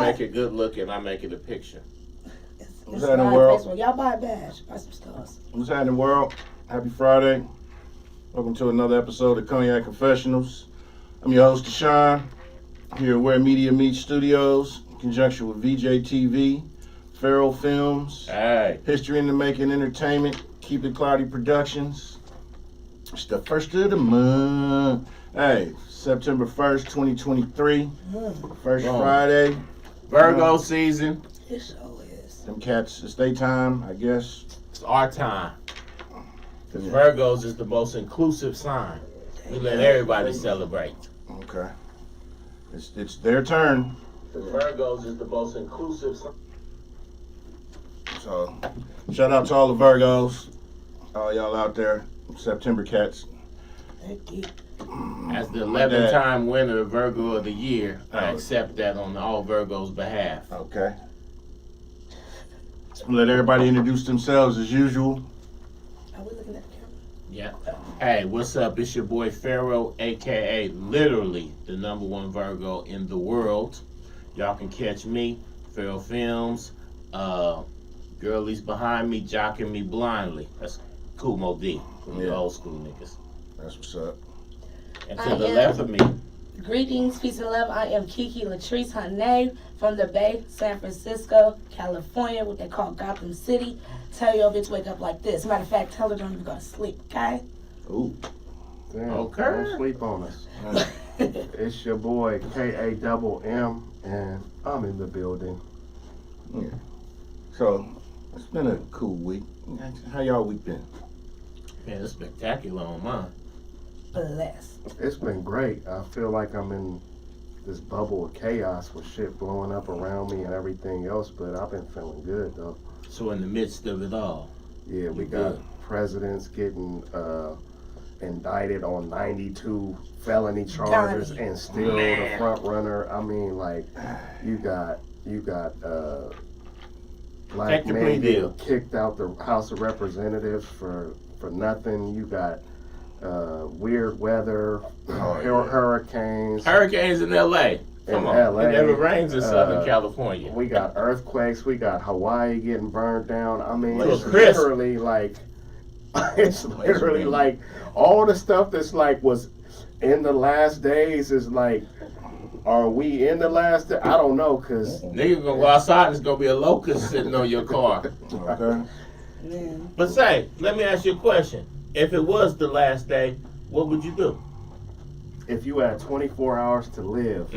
make it good looking, I make it a picture. What's happening, world? Y'all buy a badge. Buy some stars. What's happening, world? Happy Friday. Welcome to another episode of Cognac Confessionals. I'm your host, Deshaun, here at Where Media Meets Studios, in conjunction with VJ TV, Feral Films, History in the Making Entertainment, Keep It Cloudy Productions. It's the first of the month. Hey, September 1st, 2023. First Friday. Virgo season. It sure is. Them cats, it's their time, I guess. It's our time. Because Virgos is the most inclusive sign. We let everybody celebrate. Okay. It's their turn. Virgos is the most inclusive sign. So, shout out to all the Virgos, all y'all out there, September cats. Thank you. As the 11th time winner of Virgo of the Year, I accept that on all Virgos' behalf. Okay. Let everybody introduce themselves as usual. Are we looking at the camera? Yeah. Hey, what's up? It's your boy Pharaoh, a.k.a. literally the #1 Virgo in the world. Y'all can catch me, Feral Films, Girlies behind me, jocking me blindly. That's Cool Mo D, from the old school niggas. That's what's up. And to the left of me. Greetings, peace and love. I am KiKI Latrice, her name, from the Bay, San Francisco, California, what they call Gotham City. Tell your bitch wake up like this. Matter of fact, tell her don't even go to sleep, okay? Ooh. Damn, Okay. don't sleep on us. It's your boy KAMM, and I'm in the building. Yeah. So, it's been a cool week. How y'all week been? Man, it's spectacular on mine. Bless. It's been great. I feel like I'm in this bubble of chaos with shit blowing up around me and everything else, but I've been feeling good though. So in the midst of it all. Yeah, we got presidents getting indicted on 92 felony charges and still the front runner. I mean, like, you got black men getting kicked out the House of Representatives for nothing. You got weird weather, hurricanes. Hurricanes in L.A. Come on. LA, it never rains in Southern California. We got earthquakes. We got Hawaii getting burned down. I mean, Little it's Chris. literally like, it's literally like all the stuff that's like was in the last days is like, are we in the last day? I don't know, cause Niggas gonna go outside and there's gonna be a locust sitting on your car. Okay. Yeah. But say, let me ask you a question. If it was the last day, what would you do? if you had 24 hours to live,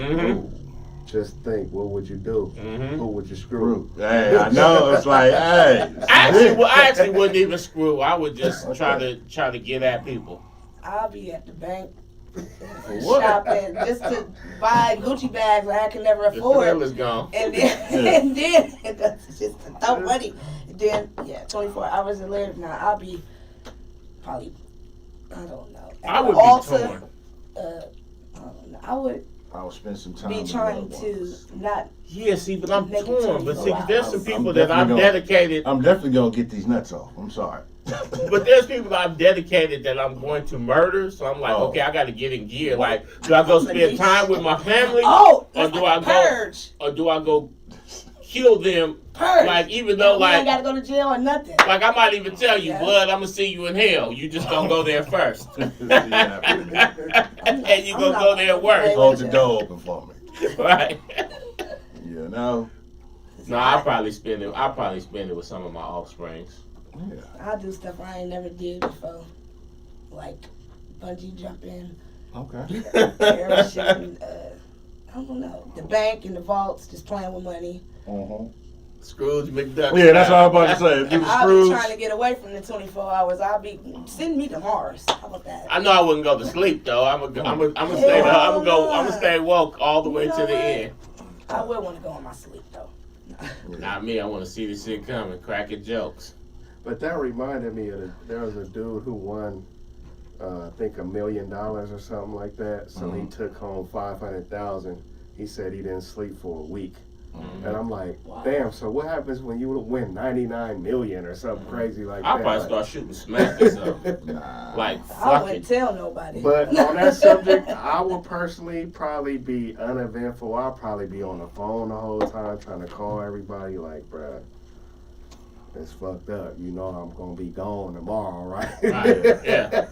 just think, what would you do? Who would you screw? Hey, I know. It's like, hey. I actually wouldn't even screw. I would just try to get at people. I'll be at the bank What? shopping just to buy Gucci bags that I can never afford. The is gone. And then that's just to throw money. And then 24 hours to live. Now I'll be probably, I don't know. I would be torn. I don't know. I would spend some time be trying to not. Yeah, see, but I'm Make it torn. But see, 24 there's some hours. people that I'm dedicated. I'm definitely gonna get these nuts off. I'm sorry. But there's people I'm dedicated that I'm going to murder. So I'm like, okay, I got to get in gear. Like, do I go spend time with my family? Oh, or do I purge? do I go kill them? Purge. Like, even though, you like, ain't gotta go to jail or nothing. like I might even tell you, blood, I'm gonna see you in hell. You just gonna go there first, and you gonna go there worse. Hold the door open for me. Right? You know. No, I'll probably spend it with some of my offsprings. Yeah. I'll do stuff I ain't never did before, like bungee jumping, Okay. parachuting. I don't know, the bank and the vaults, just playing with money. Scrooge McDuck. Yeah, that's what I was about to say. Do the I'll be Scrooge. trying to get away from the 24 hours. I'll be send me to Mars. How about that? I know I wouldn't go to sleep though. I'm gonna stay woke all the way to the end. I will want to go in my sleep though. Not me. I want to see this shit coming, cracking jokes. But that reminded me of there was a dude who won, I think $1 million or something like that. So he took home $500,000. He said he didn't sleep for a week. And I'm like, Wow. damn, so what happens when you win 99 million or something crazy like I'll that? probably start shooting smack or something. Nah. Like, I fuck wouldn't it. tell nobody. But on that subject, I would personally probably be uneventful. I'll probably be on the phone the whole time trying to call everybody like, bruh, it's fucked up. You know I'm going to be gone tomorrow, right? Right, yeah.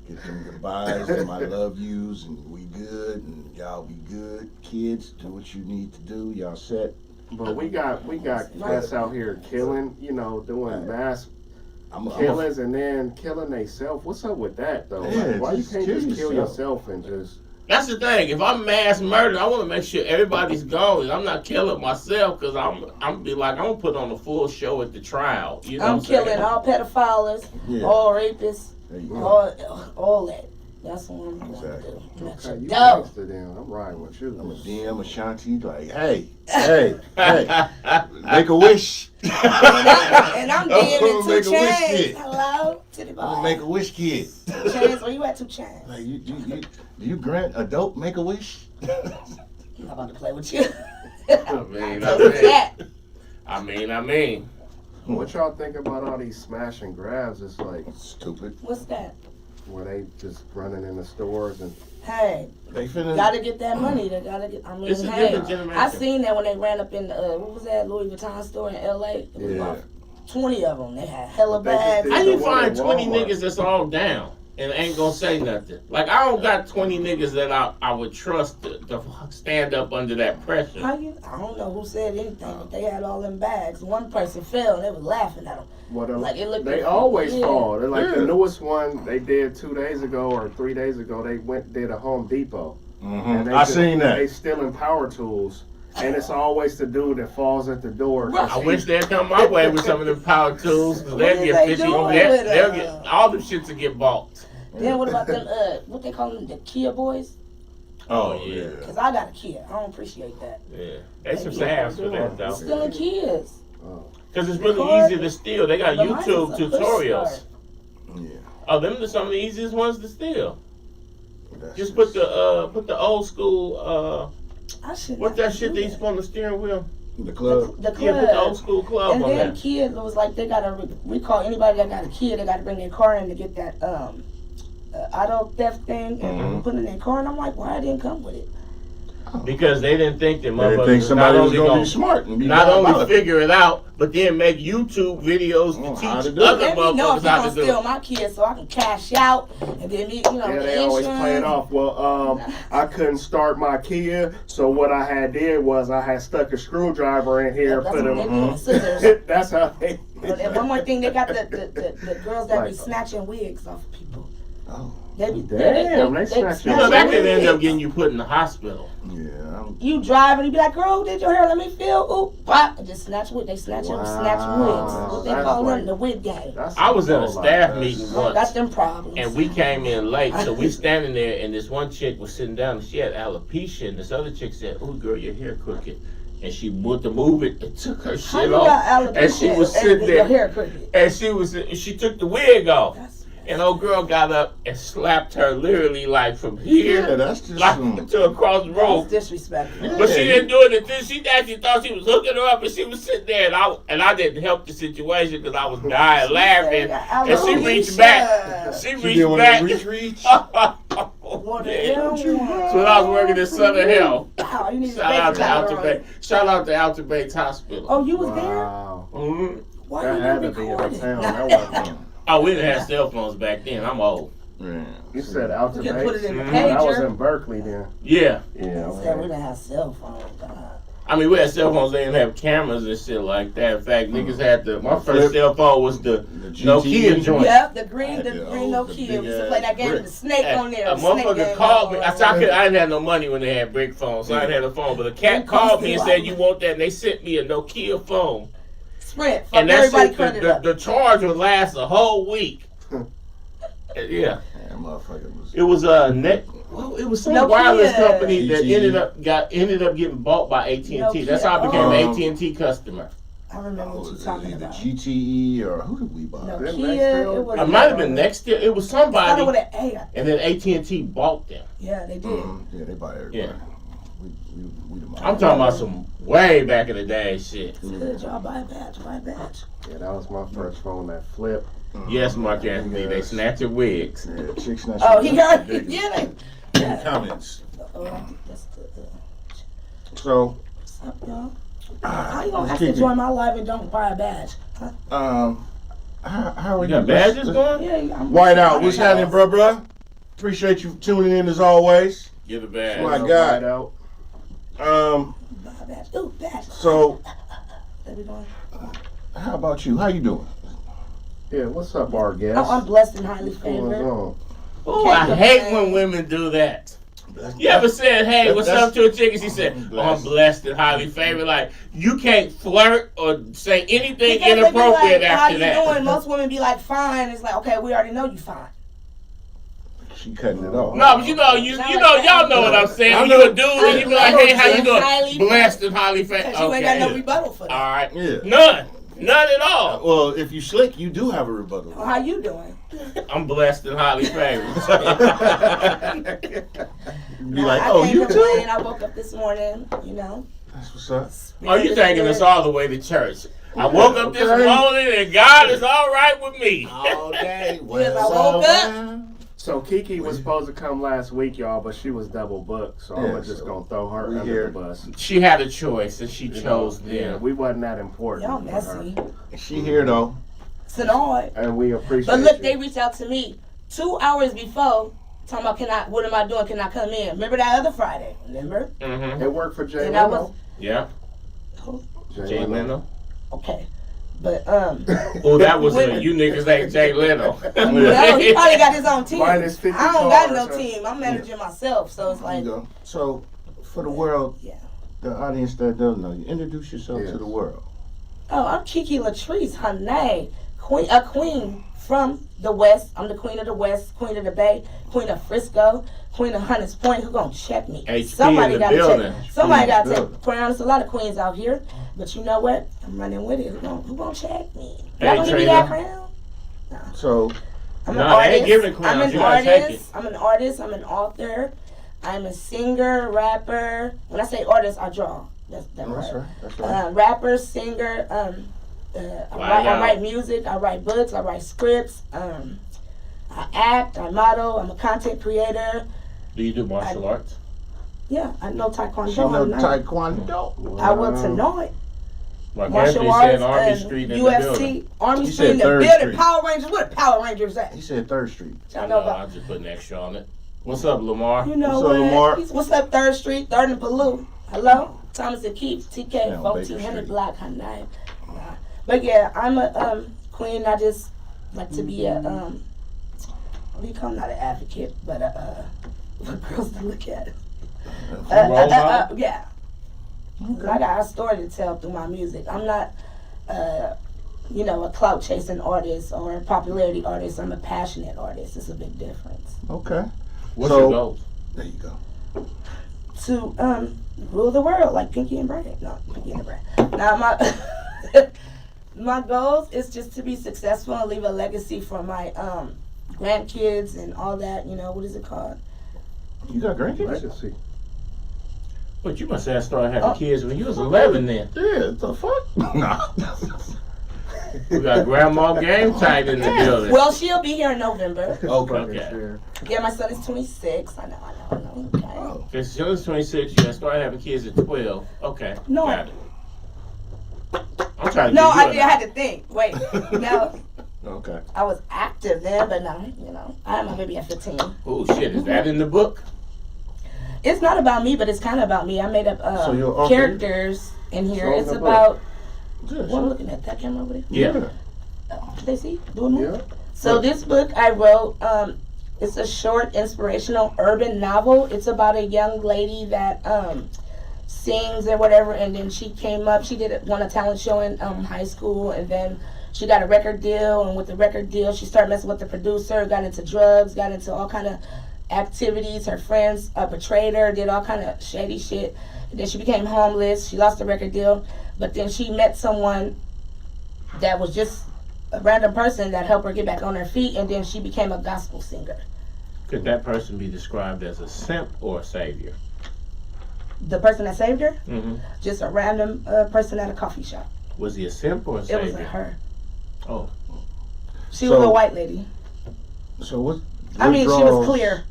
Get them goodbyes, them I love yous, and we good, and y'all be good. Kids, do what you need to do. Y'all set. But we got cats out here killing, you know, doing mass I'm killings and then killing themselves. What's up with that though? Yeah, Like, why you just can't kill just kill yourself. yourself and just That's the thing. If I'm mass murdered, I want to make sure everybody's gone. And I'm not killing myself because I'm be like, I'm going to put on a full show at the trial. You know I'm what I'm saying? killing all pedophiles, Yeah. all rapists, There you go. all that. That's what I'm going Exactly. to do. Let okay, you you know. gangster then. I'm riding with you. I'm a DM Ashanti like, hey, make a wish. And I'm DMing Make 2 a wish Chainz. kid. Hello to the I'm gonna boy. make a wish kid. 2 Chainz, where you at, 2 Chainz? Like, do you grant a dope make a wish? I'm not about to play with you. I So what's that? mean. What y'all think about all these smash and grabs? It's like Stupid. What's that? where they just running in the stores and Hey, They finna. gotta get that money. They gotta get. I mean, It's a hey, different generation. I seen that when they ran up in what was that Louis Vuitton store in L.A. It was Yeah. about 20 of them. They had hella But they just bags. did How the you one find at 20 Walmart. niggas that's all down and ain't gonna say nothing? Like, I don't got 20 niggas that I would trust to stand up under that pressure. How you? I don't know who said anything, but they had all them bags. One person fell, and they was laughing at them. Like, it looked they like- always yeah. fall. They're like the Yeah. newest one they did 2 days ago or 3 days ago. They did a Home Depot. And they I just- seen They that. stealing power tools, and it's always the dude that falls at the door. 'cause I he- wish they'd come my way with some of them power tools, because What they'll is get they 50. doing They'll with get all them shits to get bought. Then what about them? What they call them? The Kia boys? Oh yeah. Cause I got a Kia. I don't appreciate that. Yeah, they some sabs for that though. Stealing kids. Oh. Because it's really easy to steal. They got But mine YouTube is a push tutorials. start. Yeah. Oh, them are some of the easiest ones to steal. That's Just put the old school I should. what's not that shit do they used that. to put on the steering wheel? the club. The Yeah, put the old club. school club And on then there. kids, it was like they gotta recall anybody that got a kid. They gotta bring their car in to get that auto theft thing and Mhm. put it in their car. And I'm like, why I didn't come with it? Because they didn't think that They didn't motherfuckers think was somebody not was only gonna gonna be smart and be not only diabolical. figure it out, but then make YouTube videos Oh, to how to teach do it. other Let me know if motherfuckers you're how gonna to do steal it. my kids so I can cash out and then you know Yeah, the they always insurance. play it off. Well, I couldn't start my Kia, so what I had did was I had stuck a screwdriver in here, That's put what they him. do. Scissors. That's how they. And one more thing, they got the girls that be Like- snatching wigs off of people. Oh. They be Damn, they snatch You your know, wig. that could end up getting you put in the hospital. Yeah. You drive and you be like, girl, who did your hair? Let me feel. Ooh, pop. And just snatch wig. They snatch them, snatch wigs. What they That's call like- them, the wig gang. That's I was at a oh, like staff that. meeting Got once, them problems. and we came in late, so we standing there, and this one chick was sitting down, and she had alopecia, and this other chick said, "Oh, girl, your hair crooked." And she went to move it and took her How shit you off, got alopecia and she was and sitting your there, hair crooked? and she took the wig off, That's and old girl got up and slapped her literally like from Yeah, here, that's just like some. to across the road. disrespectful. Yeah. But she didn't do it until she actually thought she was hooking her up, and she was sitting there, and I didn't help the situation because I was dying laughing. And she reached back. She She did reached one back. of the reach. What the Yeah. hell? So when I was working at Southern Health. Oh, you need Shout out to Outer Outer Bay. Shout out to Outer Bates Hospital. Oh, you was there? Wow. Mhm. Why That you had to didn't be in record the it? town. That wasn't. Oh, we didn't have cell phones back then. I'm old. Yeah. You said out to You could put it in the That was pager. in Berkeley then. Yeah. Yeah. Said we Okay. didn't have cell phones. God. I mean, we had cell phones. They didn't have cameras and shit like that. In fact, niggas had my Flip. first cell phone was the The Nokia GTE. joint. Yep, the green Yeah, Nokia. the We big used to play that game with the snake on there. A the snake motherfucker game called me. on. I didn't have no money when they had brick phones, so I didn't have a phone. But a cat It called me and cost said, me "You want that?" And they sent me a Nokia phone. Sprint. Fuck And that everybody shit, credit the, up. the charge would last a whole week. Yeah, Yeah, motherfucker was. it was net. Well, it was some Nokia. wireless company that GTE. ended up getting bought by AT&T. Nokia. That's how I became Oh. an AT&T customer. I remember what you're talking Either about. GTE or who did we buy? No. Them Nokia, Nextel? it was- It might have been next year. It was Started somebody, with an A. and then AT&T bought them. Yeah, they did. Yeah, they buy everybody. Yeah. We the mob. I'm talking about some way back in the day shit. It's good, y'all. Buy a badge. Buy a badge. Yeah, that was my first phone that flipped. Yes, Mark Anthony, they snatch your wigs. Yeah, chicks snatch. Oh, he got ridiculous. yeah. In the comments. Oh, I think that's the. So, What's up, y'all? How you gonna let's ask to keep it. join my live and don't buy a badge? Huh? How are You got you? badges going? Yeah, I'm White out. What's happening, bruh? Appreciate you tuning in as always. Get a badge. My No God. whiteout. Buy a badge. Ooh, badge. So, There we go. how about you? How you doing? Yeah, what's up, our guest? Oh, I'm blessed and highly What's going favored. on? Ooh, I hate when women do that. You ever said, hey, what's up to a chick? And she said, oh, I'm blessed and highly favored. Like, you can't flirt or say anything Because they be inappropriate like, how after you that. doing? Most women be like, fine. It's like, okay, we already know you fine. She cutting it off. No, but you know, y'all know what I'm saying. I When know. you a dude and you be like, hey, how you Highly doing? Blessed and highly favored. Because you ain't got no Okay. rebuttal for that. All right. Yeah. None at all. Well, if you slick, you do have a rebuttal. How you doing? I'm blessed and highly favored. Be like, I oh, can't you complain. too? I woke up this morning, you know. That's what's up. Oh, you taking us all the way to church. I woke up this Okay. morning and God is all right with me. All day. Yes, I woke up. So KiKI was supposed to come last week, y'all, but she was double booked. So Yeah, I'm just so gonna throw her we under here. the bus. She had a choice and she You chose know, yeah, them. we wasn't that important. Y'all for her. messy. She here though. It's an odd. And we appreciate But look, you. they reached out to me 2 hours before, talking about, what am I doing? Can I come in? Remember that other Friday? Remember? Mm-hmm. It worked for Jay And I Leno. was, Yeah. Jay Leno. okay. But, Oh, that was Women. you niggas ain't Jay Leno. no, he probably got his own team. Minus 50 I don't got cars, no huh? team. I'm managing myself, so it's There you like, go. So, for the world, yeah. the audience that doesn't know you, introduce yourself Yes. to the world. Oh, I'm KiKI Latrice, her name. A queen from the West. I'm the queen of the West, queen of the Bay, queen of Frisco, queen of Hunters Point. Who gonna check me? HP Somebody in the gotta building. check. Somebody gotta building. check. Quite honest, a lot of queens out here, but you know what? I'm running with it. Who gonna check me? Hey, Y'all gonna give me that Trina. crown? So, I'm No, an they artist. ain't giving crowns. I'm an You gotta take artist. I'm an artist. I'm an author. I'm a singer, rapper. When I say artist, I draw. That's that's right. right. That's right. Rapper, singer. I write music. I write books. I write scripts. I act. I model. I'm a content creator. Do you do martial arts? Yeah, I know Taekwondo. She know I'm not- Taekwondo. I will tonight. Like Martial Anthony arts said, Army and Street in the UFC. building. Army He Street said in the 3rd building. Street. Power Rangers. Where the Power Rangers at? He said 3rd Street. Y'all I know know, about. I'm just putting extra on it. What's up, Lamar? You know What's up, what? Lamar? What's up, 3rd Street, 3rd and Palou? Hello? Thomas and Keith, TK, Yeah, on Baker 1400 Street. block, her name. Nah. But yeah, I'm a queen. I just like to be a, what do you call, not an advocate, but for girls to look at. Role model? Yeah. I got a story to tell through my music. I'm not, a clout chasing artist or a popularity artist. I'm a passionate artist. It's a big difference. Okay. What's So- your goal? There you go. To rule the world like Pinky and Brain. No, Pinky and the Brain. Now my my goals is just to be successful and leave a legacy for my grandkids and all that. What is it called? You got grandkids? Legacy. But you must have started having Oh. kids when you was 11 then. Yeah, the fuck? Nah. We got Grandma Game Time in the building. Well, she'll be here in November. Okay. Yeah, my son is 26. I know. Okay. Oh. If she was 26, you had started having kids at 12. Okay. No. Got it. I'm trying to No, get you I had to think. Wait. No, Okay. I was active then, but no, I had my baby at 15. Oh, shit. Is that in the book? It's not about me, but it's kind of about me. I made up So you're author? characters in here. So It's the about. Yeah, What I'm looking at, that camera over there? Yeah. They see? Doing more? Yeah. So this book I wrote, it's a short inspirational urban novel. It's about a young lady that sings or whatever, and then she came up. She won a talent show in high school, and then she got a record deal. And with the record deal, she started messing with the producer, got into drugs, got into all kind of activities. Her friends betrayed her, did all kind of shady shit. And then she became homeless. She lost the record deal, but then she met someone that was just a random person that helped her get back on her feet, and then she became a gospel singer. Could that person be described as a simp or a savior? The person that saved her, Mm-hmm. just a random person at a coffee shop. Was he a simp or a It savior? was her. Oh. She was So- a white lady. So what? I mean, she was clear.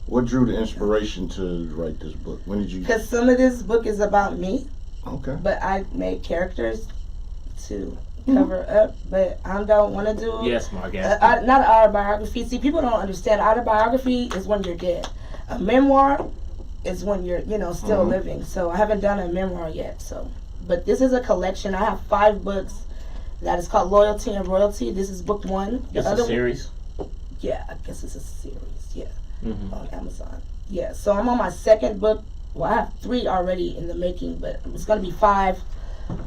What drew the inspiration to write this book? When did you? Because some of this book is about me, Okay. but I made characters to cover up. But I don't want to do Yes, Mark. not an autobiography. See, people don't understand. Autobiography is when you're dead. A memoir is when you're, still living. So I haven't done a memoir yet. So, but this is a collection. I have 5 books that is called Loyalty and Royalty. This is book 1. It's a series. Yeah, I guess it's a series. Yeah. Mm-hmm. On Amazon. Yeah, so I'm on my 2nd book. Well, I have 3 already in the making, but it's going to be 5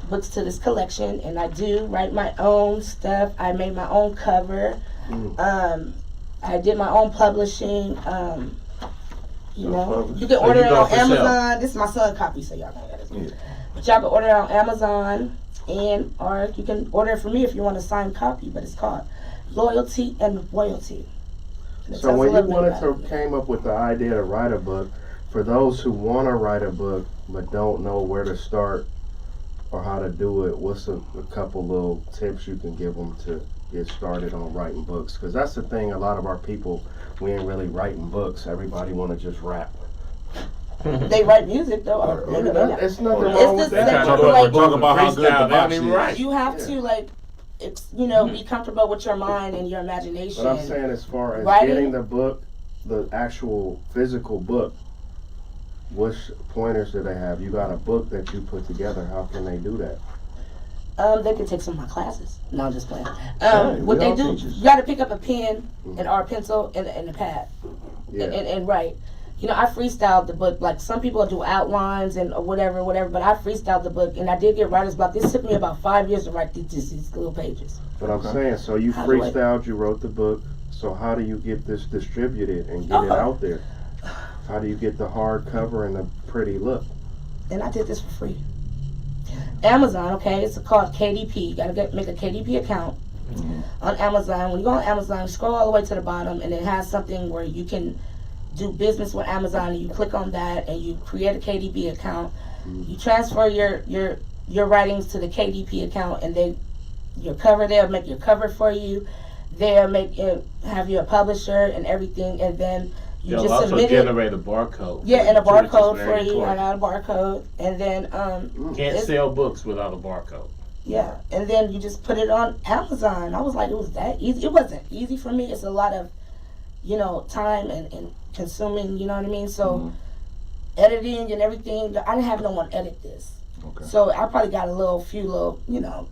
books to this collection. And I do write my own stuff. I made my own cover. I did my own publishing. You can order it on Amazon. This is my son's copy, so y'all can get it. Yeah. But y'all can order it on Amazon, or you can order it from me if you want a signed copy. But it's called Loyalty and Royalty. So when you came up with the idea to write a book, for those who want to write a book but don't know where to start or how to do it, what's a couple little tips you can give them to get started on writing books? Because that's the thing, a lot of our people, we ain't really writing books. Everybody want to just rap. They write music though. It's nothing It's wrong the with that. same, like, Talk about how good the freestyle, box they don't even is. write. you have to be comfortable with your mind and your imagination. But I'm saying as far as Writing? getting the book, the actual physical book, what pointers do they have? You got a book that you put together. How can they do that? They can take some of my classes. No, I'm just playing. Hey, What we they all do, teachers. you got to pick up a pen and or a pencil and a pad Yeah. and write. I freestyled the book. Like some people do outlines and whatever. But I freestyled the book, and I did get writer's block. This took me about 5 years to write these little pages. But I'm saying, so you How do I- freestyled, you wrote the book. So how do you get this distributed and get it out there? How do you get the hardcover and the pretty look? And I did this for free. Amazon, okay, it's called KDP. You gotta make a KDP account on Amazon. When you go on Amazon, scroll all the way to the bottom, and it has something where you can do business with Amazon. And you click on that, and you create a KDP account. You transfer your writings to the KDP account, and they'll make your cover for you. They'll have you a publisher and everything, and then you You'll just also submit it. generate a barcode. Yeah, and a which is barcode very for you. I important. got a barcode, and then Can't it's- sell books without a barcode. yeah, and then you just put it on Amazon. I was like, it was that easy. It wasn't easy for me. It's a lot of, time and consuming. You know what I mean? So editing and everything. I didn't have no one edit this. Okay. So I probably got a few little,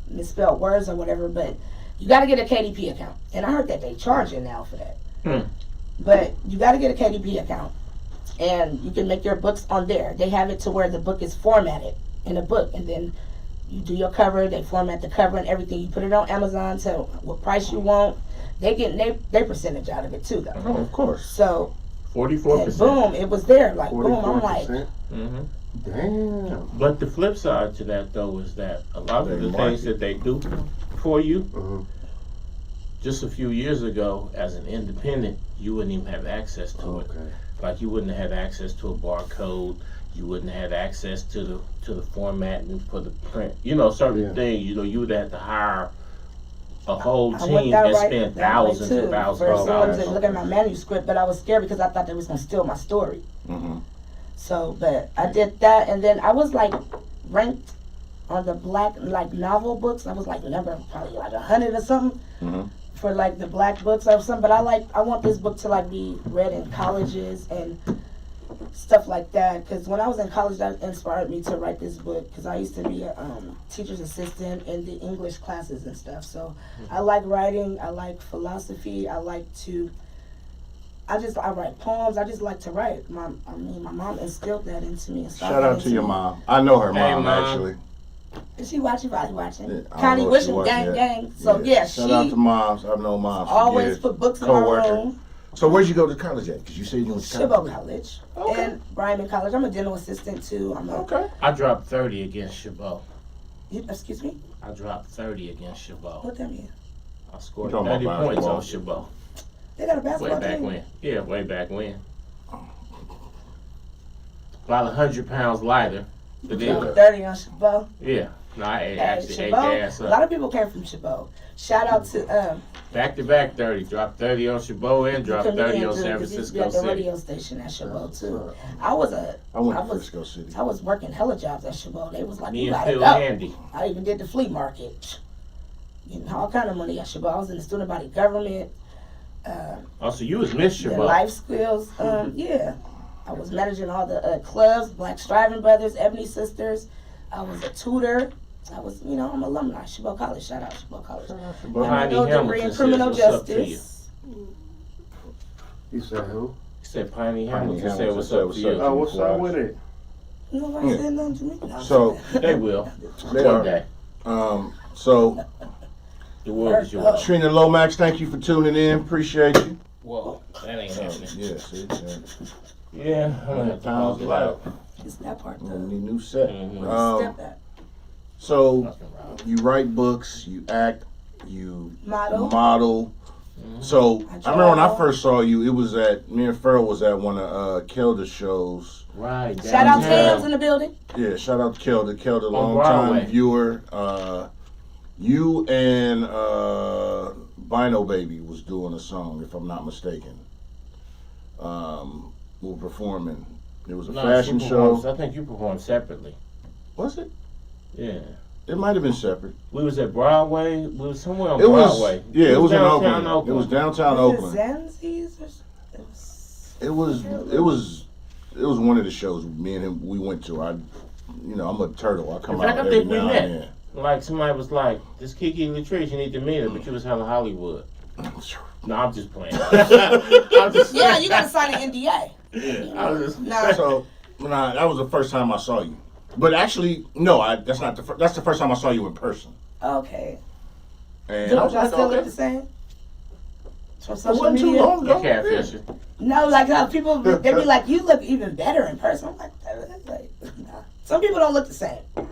misspelled words or whatever. But you got to get a KDP account, and I heard that they charge you now for that. But you got to get a KDP account, and you can make your books on there. They have it to where the book is formatted in a book, and then you do your cover. They format the cover and everything. You put it on Amazon to what price you want. They get their percentage out of it too, though. Oh, of course. So 44%. and boom, it was there. Like boom, I'm like, 44%? Mm-hmm. Damn. But the flip side to that, though, is that a lot They of the market. things that they do for you, Mhm. just a few years ago, as an independent, you wouldn't even have access to it. Okay. Like you wouldn't have access to a barcode. You wouldn't have access to the formatting for the print. Certain Yeah. things. You would have to hire a whole I went team that and right spend that way thousands too. and thousands First of I wanted dollars. to look at my manuscript, but I was scared because I thought they was gonna steal my story. So, but I did that, and then I was ranked on the black novel books. I was number probably 100 or something for the black books or something. But I want this book to be read in colleges and stuff like that. Because when I was in college, that inspired me to write this book. Because I used to be a teacher's assistant in the English classes and stuff. So I like writing. I like philosophy. I write poems. I just like to write. My mom instilled that into me. Shout out to your mom. I know her Hey, mom, Mom. actually. Is she watching? Probably watching. Yeah, I don't Connie know if she Wisham, watching gang, that. gang. So yeah, Shout out she to moms. I've known moms. for always years. put books in my Co-worker. room. So where'd you go to college at? Because you said you went to Chabot college. College Okay. and Bryman College. I'm a dental assistant too. Okay. I dropped 30 against Chabot. Excuse me. I dropped 30 against Chabot. What that mean? I scored You talking 30 about points basketball? on Chabot. They got a Way basketball back team. when. Yeah, way back when. about 100 pounds lighter. But then, 30 on Chabot. yeah. No, I actually ate Chabot, their ass a lot up. of people came from Chabot. Shout out to Back to back 30. Drop 30 on Chabot and drop 30 on comedian San dude, 'cause he used to be Francisco at the City. radio station at Chabot too. I went to Frisco City. I was working hella jobs at Chabot. They was like, Me you and gotta Phil go. Handy. I even did the flea market. Getting all kind of money at Chabot. I was in the student body government. Oh, so you was Miss The Chabot. life skills. Yeah. I was managing all the clubs, Black Striving Brothers, Ebony Sisters. I was a tutor. I was, I'm alumni. Chabot College. Shout out Chabot College. Heidi No degree in Hamilton criminal says, "What's up to you?" justice. You said who? He said Piney Hamilton Hamilton said, "What's said, up "What's to up?" you?" Oh, what's up with it? Nobody said nothing to me. No, So They will. they One are. day. So The world is yours. Trina Lomax, thank you for tuning in. Appreciate you. Whoa, that ain't happening. Yeah, see, Yeah, I'm gonna have to pause it out. it's that part we though. need new set. Mhm. Step back. So Fucking Rob. you write books, you act, you Model. model. Mhm. So I I remember when I draw. first saw you, it was at me and Farrell was at one of Kelda's shows. Right. Shout out downtown. Tams in the building. Yeah, shout out to Kelda. Kelda, On long Broadway. time viewer. You and Bino Baby was doing a song, if I'm not mistaken. We were performing. It was a No, fashion she show. performs- I think you performed separately. Was it? Yeah. It might have been separate. We was at Broadway. We was somewhere on It was. Broadway. Yeah, it was in downtown Oakland. It was downtown Was Oakland. it Zanzi's or something? It was one of the shows me and him we went to. I'm a turtle. I come In out fact, I every think we now met. and Like somebody was like, "This KiKI Latrice, you need to meet her," but you was hella Hollywood. then. No, I'm just playing. I'm just Yeah, you gotta sign an NDA. I was just, Nah. So that was the first time I saw you. But actually, no, that's not that's the first time I saw you in person. Okay. And Do I was y'all like, still look okay. the same? From It social wasn't too media? long the ago. catfisher. No, like how people they be like, you look even better in person. I'm like, nah. Some people don't look the same. Yeah.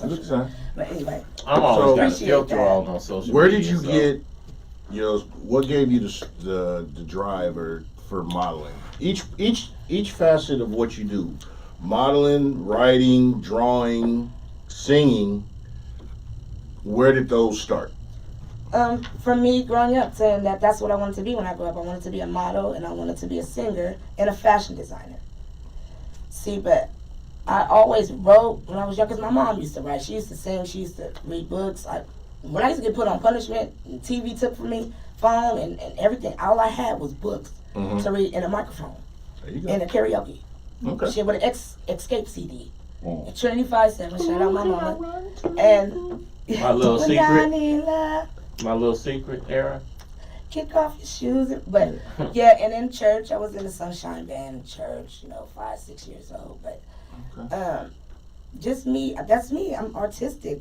Look, son. But anyway, I'm always got a Appreciate filter that. on social Where media. did you so- get, what gave you the drive for modeling? Each facet of what you do, modeling, writing, drawing, singing. Where did those start? for me, growing up, saying that that's what I wanted to be when I grew up. I wanted to be a model and I wanted to be a singer and a fashion designer. See, but I always wrote when I was young because my mom used to write. She used to sing. She used to read books. When I used to get put on punishment, TV took from me, phone and everything. All I had was books to read and a microphone There you and a karaoke. Okay. Shit with an Escape CD. Mm. At Trinity 5-7, shout out my mama. And My little when I secret. need love, My little secret era. kick off your shoes. But yeah, and in church, I was in the Sunshine Band in church, 5, 6 years old. But just me, that's me. I'm artistic.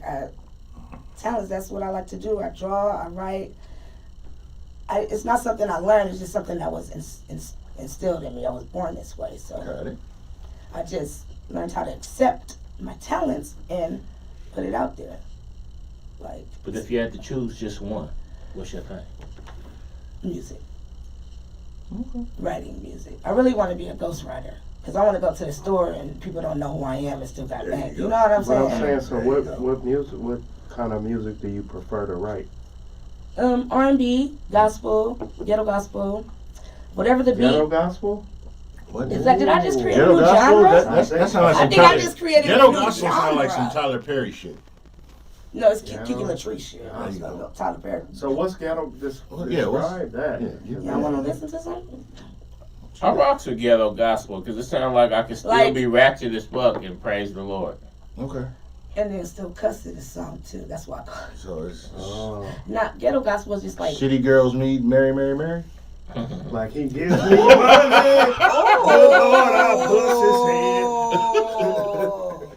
Talents, that's what I like to do. I draw, I write. It's not something I learned, it's just something that was instilled in me. I was born this way. So Got it. I just learned how to accept my talents and put it out there. Like But if you had to choose just one, what's your thing? music, Okay. writing music. I really want to be a ghostwriter because I want to go to the store and people don't know who I am and still got There you bank. go. You know what I'm But saying? I'm saying, so There you go. what kind of music do you prefer to write? R&B, gospel, ghetto gospel, whatever the beat. Ghetto gospel? What? Is that, did I just create a Ghetto new gospel? genre? That sounds like I some think I Tyler. just created Ghetto a new gospel sound like some genre. Tyler Perry shit. No, it's Ghetto. KiKI Latrice shit. There you go. Tyler Perry. So what's ghetto? Yeah, what's- Describe that. Y'all want to listen to something? I rocks with ghetto gospel because it sounds like I can still Like- be ratchet as fuck and praise the Lord. Okay. And then still cuss in the song too. That's why I call it. So it's Oh, Not ghetto gospel is just like Shitty Girls Need Mary, Mary, Mary. like he gives me money. Oh Lord, I push his head. Oh.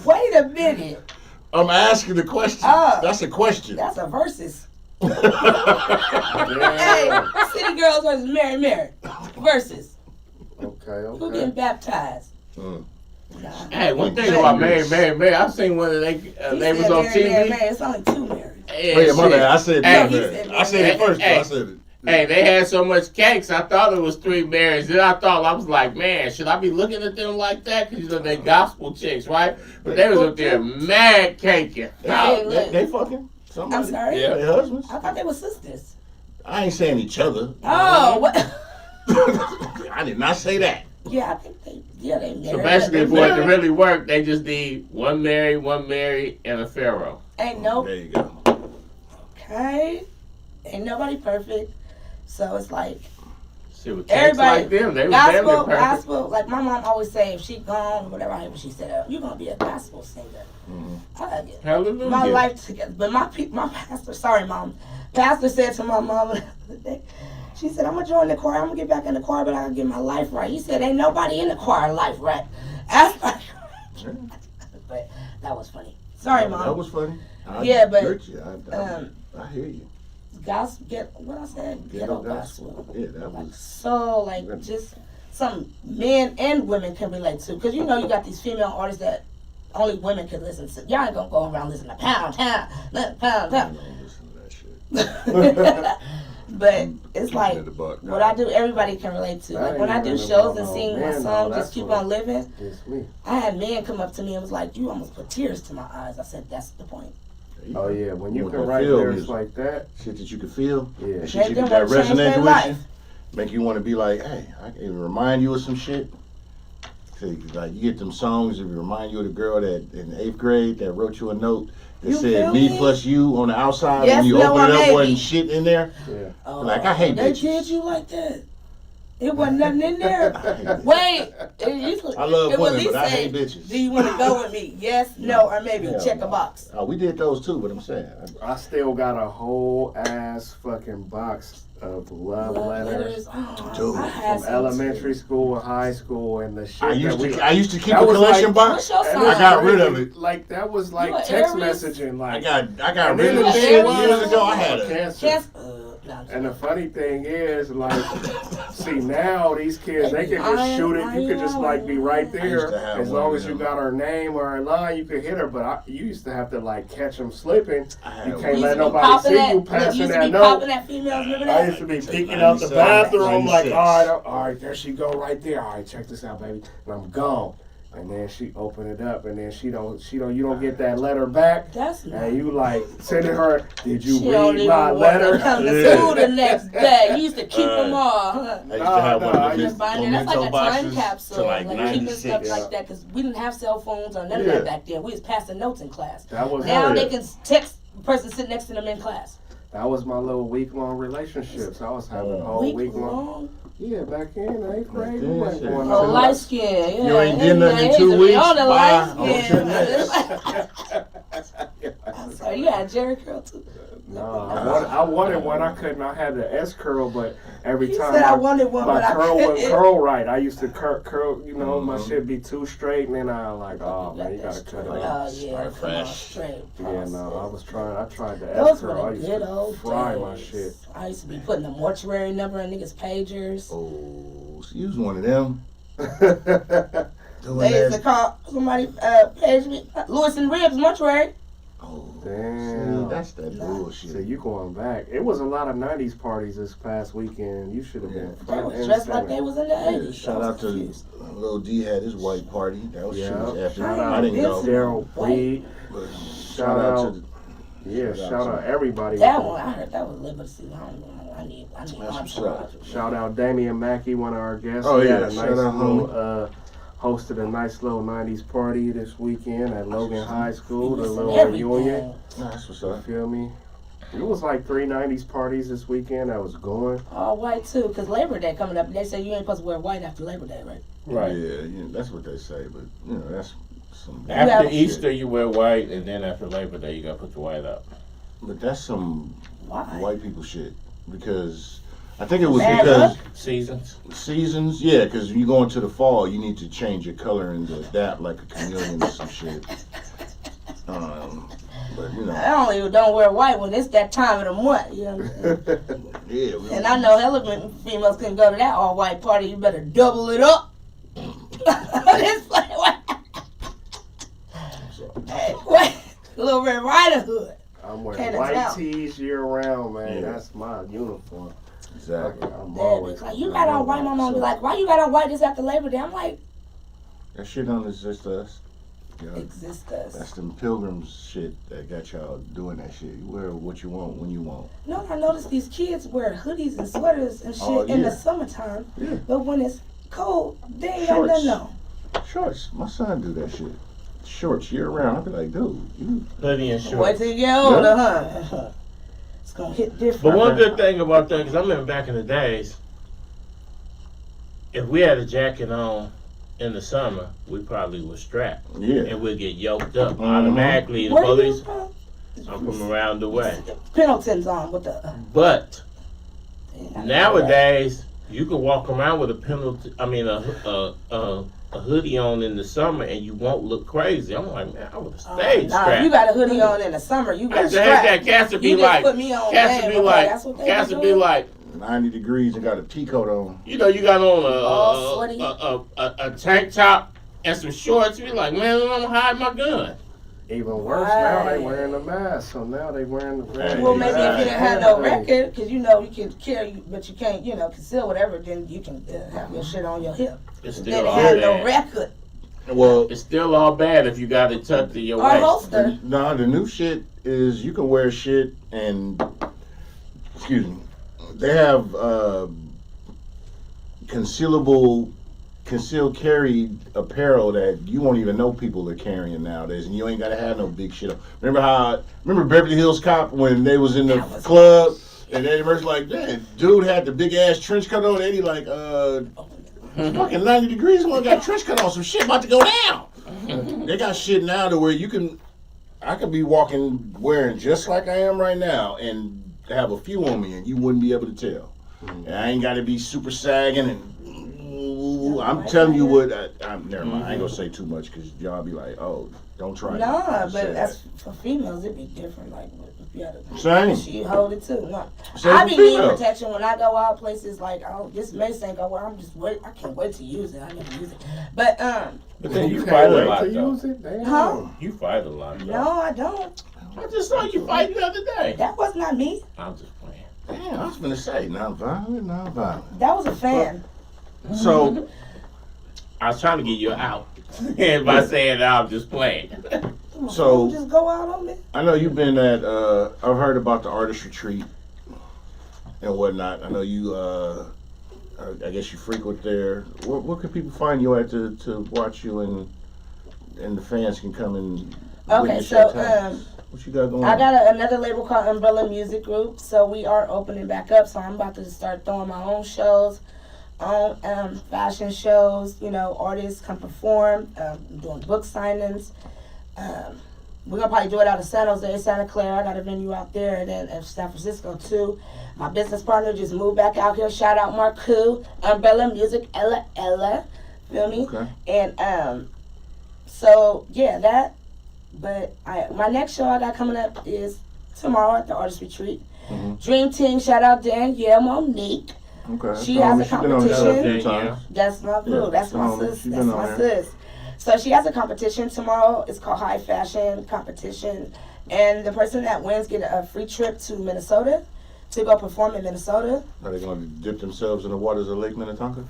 Wait a minute. I'm asking the question. That's a question. That's a versus. Damn. Hey, City Girls versus Mary Mary. Versus. Okay, Who okay. getting baptized? Mm. Nah. Hey, one thing about Mary, I've seen one of they He they was said on Mary, TV. Mary, Mary. It's only two Marys. Yeah, Wait, my shit. bad. I said Hey, Mary. he said I said it Mary. first. Hey. I said it. Hey, they had so much cakes, I thought it was 3 marriages. Then I was like, man, should I be looking at them like that? Because, they gospel chicks, right? But they was up there mad caking. They fucking? Somebody? I'm sorry? Yeah. Their husbands? I thought they were sisters. I ain't saying each other. Oh, what? I did not say that. Yeah, I think they married. So basically, for it to really work, they just need one married, and a pharaoh. Ain't no. There you go. Okay. Ain't nobody perfect. So it's like, See, with cakes everybody, like them, they was damn near perfect. gospel, like my mom always say, if she gone, whatever, I hear what she said, you're going to be a gospel singer. Mm-hmm. I get Hallelujah. my life together. But my pastor, sorry, mom, pastor said to my mom the other day, she said, I'm going to join the choir. I'm going to get back in the choir, but I got to get my life right. He said, ain't nobody in the choir life right. But that was funny. Sorry, mom. That was funny. I hear you. Gospel, what I said, ghetto gospel. Yeah, that Like, was. so, like, just some men and women can relate to. Because, you got these female artists that only women can listen to. Y'all ain't going to go around listening to Pound Town, Pound I Town. don't listen to that shit. But it's like, At the buck, what I do, everybody can relate to. Like, when I do shows and sing my song, Just Keep On Living, It's me. I had men come up to me and was like, you almost put tears to my eyes. I said, that's the point. Oh yeah, when you Want can that write feel lyrics music. like that, Shit that you can feel. yeah. And shit Make them that wanna change resonate their with life. you. Make you want to be like, hey, I can remind you of some shit. So, like, you get them songs that remind you of the girl that in the 8th grade that wrote you a note that You said feel me me? plus you on the outside. Yes, when you no, open it or up, maybe. wasn't shit in there. Yeah. Oh, Like, I hate they bitches. did you like that. It wasn't nothing in there. I hate bitches. Wait, I love it was women, he but I say, hate bitches. do you want to go with me? Yes, no, or maybe. Hell Check no. a box. Oh, we did those too, but I'm saying. I still got a whole ass fucking box of love letters Oh, Dude, I had from some elementary too. school and high school, and the shit I used that we. to keep that a was collection like- box. What's your and sign? I got rid of it. Like that was You like a text Aries? messaging. I Like got and rid then of the the shit shit was years ago. I had cancer. Yes. And the funny thing is, like, see now these kids, they can just shoot it. You could just like be right used there to have as one long of as you them. got her name or her line. You could hit her, but you used to have to like catch them slipping. I had You one. can't Used let to be nobody popping see at- you passing used to that be note. popping at females. Remember I that? used to be Take peeking out the 97, bathroom like, 96. all right, there she go right there. All right, check this out, baby. And I'm gone. And then she open it up, and then you don't get that letter back. That's not. And you like sending her, did you She don't read even my want letter? to come to Yeah. school the next day. You used to keep them all. Huh? I used to have No, one I of the used Just finding that's like a time capsule, like keeping stuff like that, because we didn't have cell phones or none of Yeah. that back then. We was passing notes in class. That was Now it. they can text the person sitting next to them in class. That was my little week-long relationships. I was having a whole Week week-long. long. Yeah, back in 8th grade, Back we then, wasn't shit. going Oh, on. light skin. Yeah. You ain't did nothing in Yeah, 2 he's weeks. on the Bye. light On to the skin. I'm sorry, you had Jerry curl too. No, I wanted one. I couldn't. I had the S curl, but every He time said I wanted one, my but I curl couldn't. wouldn't curl right. I used to curl. You know, my Mhm. shit be too straight, and then I like, oh man, you gotta cut it Oh off. yeah, Start come on, fresh. straight. Yeah, no, I tried the S Those curl. I were the used good to old fry days. my shit. I used to be putting the mortuary number in niggas' pagers. Oh, so you was one of them. Doing They used to that. call somebody page me Lewis and Ribs mortuary. Oh, Damn. see, that's that So bullshit. you going back? It was a lot of '90s parties this past weekend. You should have been They front was and dressed like center. they was in the Yeah, 80s. shout out to Lil D had his white party. That was shit was Yeah. epic. Shout I out didn't go. Daryl Reed. But Shout out. to Yeah, Shout shout out out everybody. That one, I heard that was Liberty. I don't know. I need That's my what's entourage. Shout out Damian Mackey, one of our guests. Oh, He yeah, had a shout nice out, little, hosted a nice little '90s party this weekend at Logan High School, the little Everything. reunion. that's what's You up. feel me? It was like 3 '90s parties this weekend that was going. All white too, because Labor Day coming up. They say you ain't supposed to wear white after Labor Day, right? Right. Yeah, that's what they say, but that's some. After Yeah. Easter, you wear white, and then after Labor Day, you gotta put your white up. But that's some Why? white people shit because I think it was Bad because luck? Seasons. seasons. Yeah, because you go into the fall, you need to change your color and to adapt like a chameleon or some shit. But I don't wear white when it's that time of the month. You know. yeah. And I know hella females can go to that all white party. You better double it up. It's like what? What? Little Red Riding Hood. I'm wearing Can't white tell. tees year round, man. Yeah. That's my uniform. Exactly. I'm That always bitch like, you got on white. My mom be like, why you got on white this after Labor Day? I'm like, That shit don't exist to us. exist us. That's them pilgrims shit that got y'all doing that shit. You wear what you want when you want. No, I noticed these kids wear hoodies and sweaters and shit Oh, in yeah. the summertime. Yeah. But when it's cold, they ain't got nothing on. Shorts. My son do that shit. Shorts year round. I be like, dude, you. Hoodie and Wait shorts. till you get older, huh? It's gonna hit different. But one good thing about that, because I remember back in the days, if we had a jacket on in the summer, we probably would strap. Yeah. And we'd get yoked up. Mhm. Automatically, the Where you police, from? I'm from around the way. Pendleton's on with the. But Yeah, nowadays, you can walk around with a hoodie on in the summer and you won't look crazy. I'm like, man, I would have stayed Nah, if strapped. you got a hoodie on in the summer, you I got used to hate strapped. that. Cats would be You just like, put me on Cats would game, be okay, like, that's what they Cats be would be doing? like, 90 degrees and got a pea coat on. you know, you got All on sweaty. a tank top and some shorts. You be like, man, I'm gonna hide my gun. Even worse now, they wearing a mask. So now they wearing the red. Well, maybe if you didn't have no record, because you know you can carry, but you can't, conceal whatever, then you can have your shit on your hip. It's Then still it all had no bad. record Well, It's still all bad if you got it tucked in your or waist. holster. no, the new shit is you can wear shit and, excuse me, they have concealed carry apparel that you won't even know people are carrying nowadays, and you ain't gotta have no big shit on. Remember Beverly Hills Cop when they was in the That was club and they was like, that dude had the big ass trench coat on, and he like, it's fucking 90 degrees, and I got a trench coat on, some shit about to go down. They got shit now to where I could be walking wearing just like I am right now and have a few on me and you wouldn't be able to tell. And I ain't got to be super sagging and I'm telling you what, never mind, I ain't gonna say too much because y'all be like, oh, don't try Nah, it. but that's for females. It'd be different. Like if you had a Same. she hold it too. No, Same I for be needing females. protection when I go out places. Like, oh, this mace ain't go well. I can't wait to use it. I never use it. But But then you can't fight a wait lot, to though. use it? Damn. Huh? You fight a lot, though. no, I don't. I just saw you fight the other day. That was not me. I'm just playing. Damn, I was gonna say non-violent. That was a fan. So, I was trying to get you out. And by saying that, I'm just playing. So- just go out on me. I know you've been at, I've heard about the artist retreat and whatnot. I know you, I guess you frequent there. What can people find you at to watch you and the fans can come and Okay, witness so, your talents? What you got going I on? got another label called Umbrella Music Group, so we are opening back up. So I'm about to start throwing my own shows, fashion shows. Artists come perform. Doing book signings. We're gonna probably do it out of San Jose, Santa Clara. I got a venue out there, and then in San Francisco too. My business partner just moved back out here. Shout out Marku, Umbrella Music, Ella. Feel me? Okay. And so yeah, that. But my next show I got coming up is tomorrow at the Artist Retreat. Mhm. Dream Team, shout out Danielle Monique. Okay. She has a She's been on the show a few competition. times. That's my boo. Yeah, That's my she's sis. been That's on my there. sis. So she has a competition tomorrow. It's called High Fashion Competition. And the person that wins get a free trip to Minnesota to go perform in Minnesota. Are they going to dip themselves in the waters of Lake Minnetonka?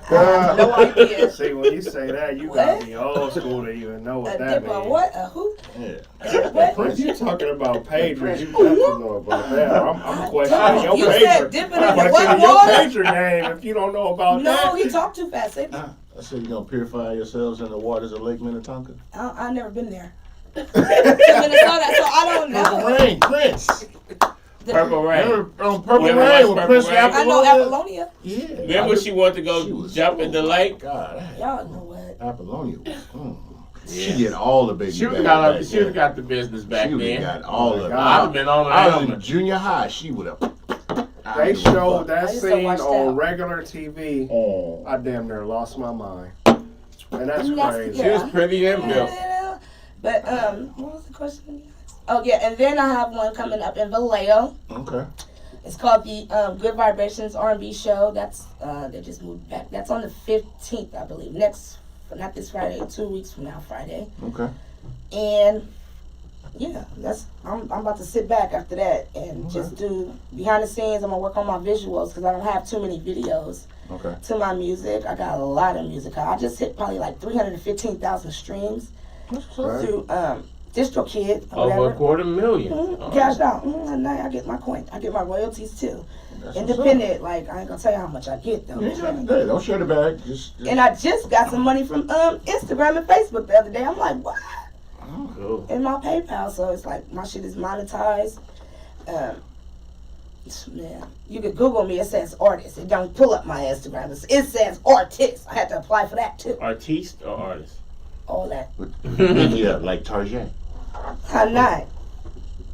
I have no idea. See, when you say that, you gotta be old school to even know A what that dip or means. what? A who? Yeah. What? If you're talking about pagers, you definitely know about that. I'm questioning your You pager. said dipping in the I'm what questioning your water? pager game if you don't know about No, that. he talked too fast. Say- I said you're going to purify yourselves in the waters of Lake Minnetonka? I've never been there. To Minnesota, so I don't Purple know. Rain, Prince. Purple Rain. Remember on Purple Yeah, Rain with Purple Prince Rain. I know Apollonia? Apollonia. Yeah. Remember she wanted to She go was- jump in the lake? God, Y'all know what? Apollonia was. She Yeah. get all the baby She back. would have got the business back She would then. have got all of it. I'd have been on her I was in helmet. junior high. She would have. They showed that I used to scene watch on that. regular TV. Oh. I damn near lost my mind. And that's crazy. She was pretty and built. But what was the question? Oh yeah, and then I have one coming up in Vallejo. Okay. It's called the Good Vibrations R&B Show. That's they just moved back. That's on the 15th, I believe. Not this Friday, 2 weeks from now, Friday. Okay. And yeah, I'm about to sit back after that and just do behind the scenes. I'm gonna work on my visuals because I don't have too many videos to my music. I got a lot of music. I just hit probably like 315,000 streams through DistroKid. Over $250,000. Mm-hmm. Cashed out. And I get my coin. I get my royalties too. Independent, like I ain't gonna tell you how much I get though. Don't share the bag. Just. And I just got some money from Instagram and Facebook the other day. I'm like, what? Cool. In my PayPal, so it's like my shit is monetized. Man, you can Google me. It says artist. It don't pull up my Instagram. It says artist. I had to apply for that too. Artiste or artist? All that. Yeah, like Tarjay. I'm not.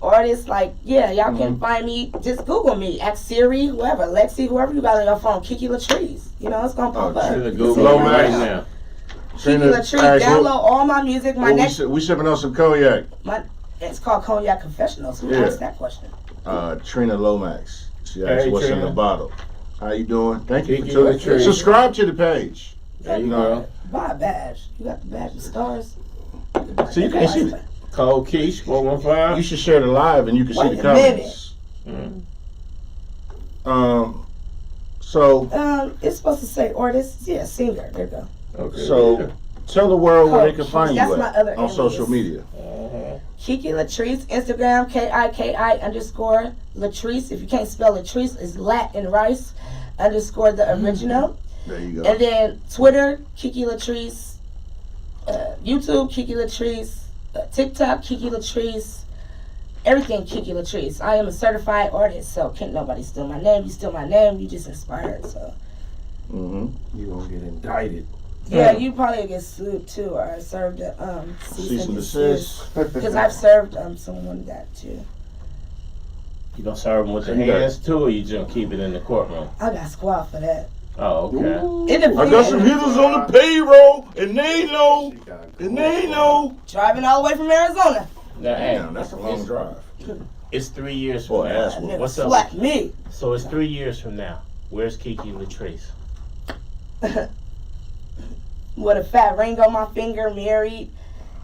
Artists, like, yeah, y'all can find me. Just Google me. Ask Siri, whoever, Lexi, whoever you got on your phone. KiKI Latrice. You know, it's gonna pop up. Google right now. KiKI Latrice. Download all my music. My next. We sipping on some cognac. It's called Cognac Confessionals. Who asked that question? Trina Lomax. She asked what's Trina. in the bottle. How you doing? Thank you for KiKI tuning. Latrice. Subscribe to the page. There you go. Buy a badge. You got the badge and stars. So you can't see it. Code Keish 415. You should share the live and you can see Wait the a comments. So it's supposed to say artist. Yeah, singer. There you go. Okay. so tell the world where they can find That's you my at other on social alias. media. KiKI Latrice, Instagram, KiKI_ Latrice. If you can't spell Latrice, it's Latin rice _ the original. There you go. And then Twitter, KiKI Latrice. YouTube, KiKI Latrice. TikTok, KiKI Latrice. Everything KiKI Latrice. I am a certified artist, so can't nobody steal my name. You steal my name, you just inspired. So You gonna get indicted. yeah, you probably get sued too, or served a cease and desist. desist. Because I've served someone that too. You gonna serve them with the hands too, or you just gonna keep it in the courtroom? I got squad for that. Oh, okay. It depends. I got some hitters on the payroll, and they know. And they know. Driving all the way from Arizona. Now, hey, Damn, that's a long drive. it's 3 years Boy, from now. ass whooping. What's up? Slap me. So it's 3 years from now. Where's KiKI Latrice? With a fat ring on my finger, married,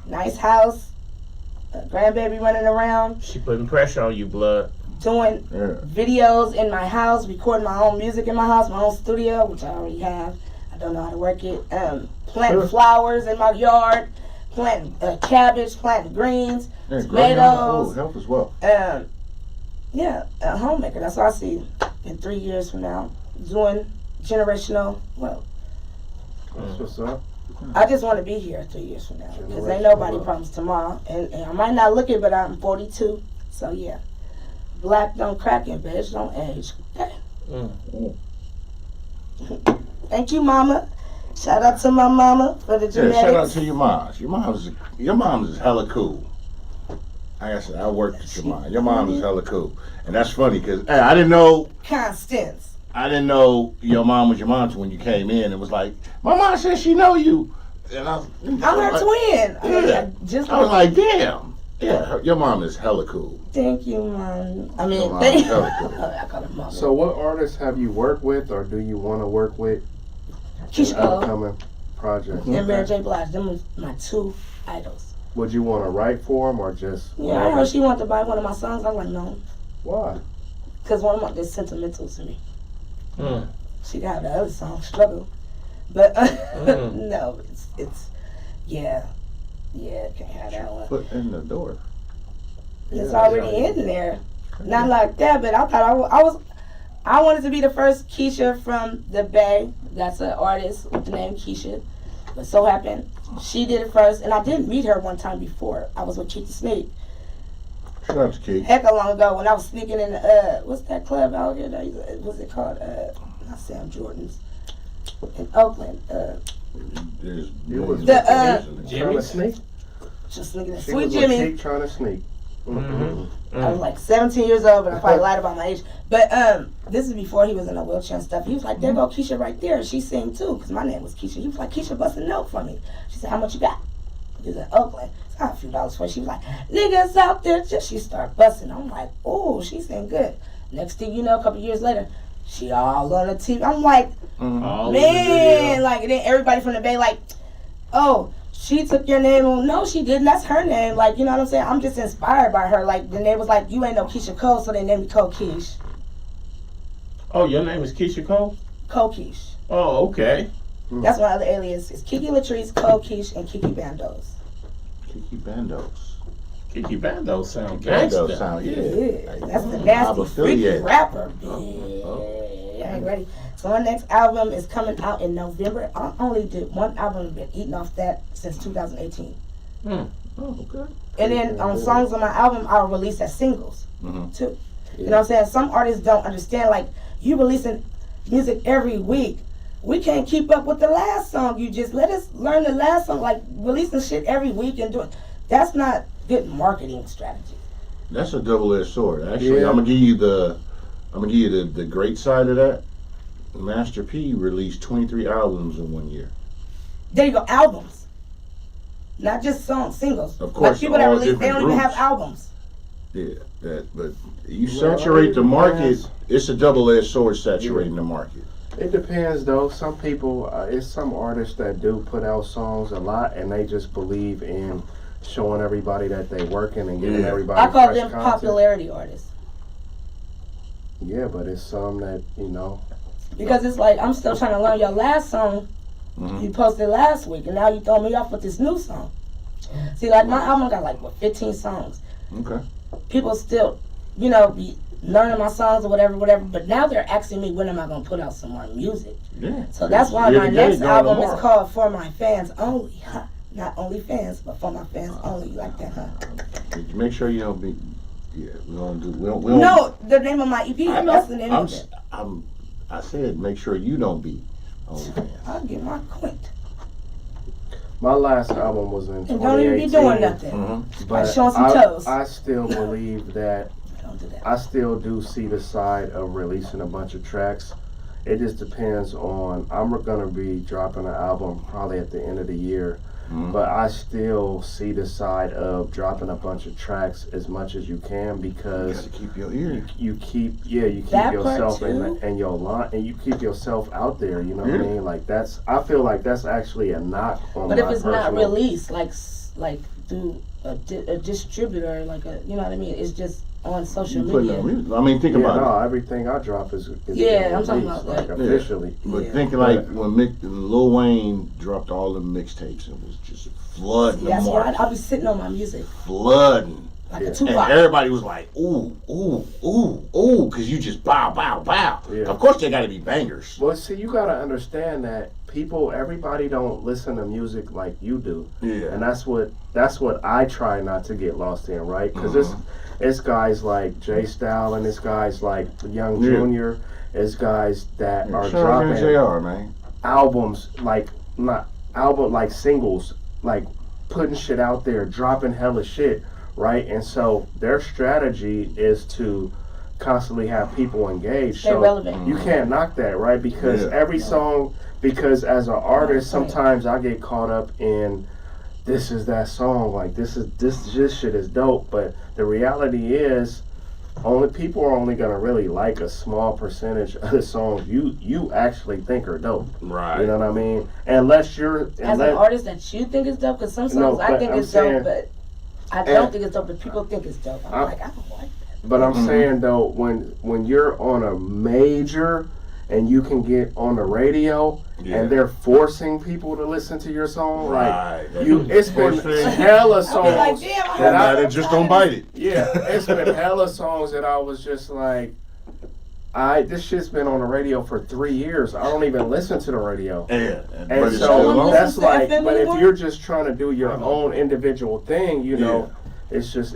nice house, a grandbaby running around, She putting pressure on you, blood. doing videos in my house, recording my own music in my house, my own studio, which I already have. I don't know how to work it. Planting flowers in my yard, planting cabbage, planting greens, tomatoes. Help as well. Yeah, a homemaker. That's what I see in 3 years from now. Doing generational wealth. That's what's up. I just want to be here 3 years from now because ain't nobody promised tomorrow. And I might not look it, but I'm 42. So yeah, black don't crack and beige don't age. Okay. Thank you, mama. Shout out to my mama for the genetics. Yeah, shout out to your moms. Your mom's is hella cool. Like I said, I worked with your mom. Your mom is hella cool, and that's funny because hey, I didn't know your mom was your mom when you came in. It was like my mom said she know you, and I'm her twin. Yeah, I was like, damn. Yeah, your mom is hella cool. Thank you, mom. I mean, Your mom is hella cool. I call her mama. So what artists have you worked with or do you want to work with in Keisha Cole upcoming projects? and Mary J. Blige. Them was my two idols. Would you want to write for them or just... Yeah, I heard she wanted to buy one of my songs. I'm like, no. Why? Because one of my is sentimental to me. She got the other song, Struggle. But no, it's can't have that one. Put in the door. It's already in there. Not like that, but I thought I wanted to be the first Keisha from the Bay. That's an artist with the name Keisha. But so happened she did it first, and I did meet her one time before. I was with Keith the Snake. Shout out to Keith. Heck, long ago when I was sneaking in what's that club out here? What's it called? Not Sam Jordan's in Oakland. There's was Jimmy trying to sneak. Just sneaking in. She Sweet was Jimmy. with Keith trying to sneak. I was like 17 years old, but I probably lied about my age. But this is before he was in a wheelchair and stuff. He was like, there go Keisha right there. She sang too, because my name was Keisha. He was like, Keisha, bust a note for me. She said, how much you got? He was in Oakland. It's got a few dollars for it. She was like, niggas out there. She started busting. I'm like, oh, she sang good. Next thing you know, a couple years later, she all on the TV. I'm like, man, like, and then everybody from the Bay like, oh, she took your name. Well, no, she didn't. That's her name. Like, you know what I'm saying? I'm just inspired by her. Like, the name was like, you ain't no Keisha Cole, so they named me Cole Keish. Oh, your name is Keisha Cole? Cole Keish. Oh, okay. That's my other alias. It's KiKI Latrice, Cole Keish, and KiKI Bandos. KiKI Bandos. KiKI Bandos sound Bandos gangsta. sound, yeah. Yeah, that's the I'm nasty, freaky affiliated. rapper. Oh. Yeah, I ain't ready. So my next album is coming out in November. I only did one album and been eating off that since 2018. Oh, okay. And then songs on my album I'll release as singles too. Yeah. You know what I'm saying? Some artists don't understand, like, you releasing music every week. We can't keep up with the last song you just let us learn the last song, like releasing shit every week and doing that's not good marketing strategy. That's a double-edged sword. Actually, Yeah. I'm gonna give you the great side of that. Master P released 23 albums in 1 year. There you go, albums. Not just songs, singles. Of course, like people that all release, they don't different even have groups. albums. Yeah, but you Well, saturate the it market. depends. It's a double-edged sword saturating the market. It depends though. Some people, it's some artists that do put out songs a lot, and they just believe in showing everybody that they working and giving everybody. I call fresh them content. popularity artists. Yeah, but it's some that Because it's like, I'm still trying to learn your last song Mhm. you posted last week, and now you throw me off with this new song. See, like, my album got, like, 15 songs. Okay. People still, be learning my songs or whatever, but now they're asking me when am I going to put out some more music. Yeah. So that's why Year my to date, next going album tomorrow. is called For My Fans Only. Not only fans, but for my fans only. You like that, huh? Make sure you don't be. Yeah, we don't. No, the name of my EP. I know. That's the name of it. I said make sure you don't be OnlyFans. I'll get my quint. My last album was in 2018. And don't even be doing nothing. Mm-hmm. But showing some toes. I still believe that Don't do that. I still do see the side of releasing a bunch of tracks. It just depends on. I'm gonna be dropping an album probably at the end of the year. Mhm. But I still see the side of dropping a bunch of tracks as much as you can You because gotta keep your ear. you keep That part yourself too. and your line and you keep yourself out there. You know what I Yeah. mean? Like I feel like that's actually a knock on. But my if it's not personal- released, like through a distributor, like you know what I mean? It's just on social You putting media. on music. I mean, think Yeah, about no, everything I drop is Yeah, I'm talking released, about, like- officially. it. But Yeah. think like when Lil Wayne dropped all the mixtapes and was just flooding the That's why market, I'll be sitting on my music flooding. like Yeah. a And Tupac. everybody was like, ooh, ooh, ooh, ooh, because you just bow, bow, bow. Yeah. Of course, they got to be bangers. Well, see, you gotta understand that everybody don't listen to music like you do, Yeah. and that's what I try not to get lost in, right? Because Mm-hmm. it's guys like Jay Style and it's guys like Young Yeah. Junior, it's guys that are Shout out to dropping JR, man. albums like singles, like putting shit out there, dropping hella shit, right? And so their strategy is to constantly have people engaged. Stay So relevant. you can't knock that, right? Because Yeah. every song, because as an artist, Right. sometimes I get caught up in this is that song, like this shit is dope. But the reality is, people are only gonna really like a small percentage of the songs you actually think are dope. Right. You know what I mean? Unless you're As an artist that you think is dope, because some songs No, I but think I'm is saying- dope, but I don't think it's dope, but people think it's dope. I'm like, I don't like that. But I'm Mhm. saying though, when you're on a major and you can get on the radio Yeah. and they're forcing people to listen to your song, Right. it's been Force-fed. hella I'll be like, songs. damn, that I- That just don't bite it. Yeah, it's been hella songs that I was just like, this shit's been on the radio for 3 years. I don't even listen to the radio. Yeah. And But it's so still on. that's Listen to like, FM but if anymore? you're just trying to do your own individual thing, it's just,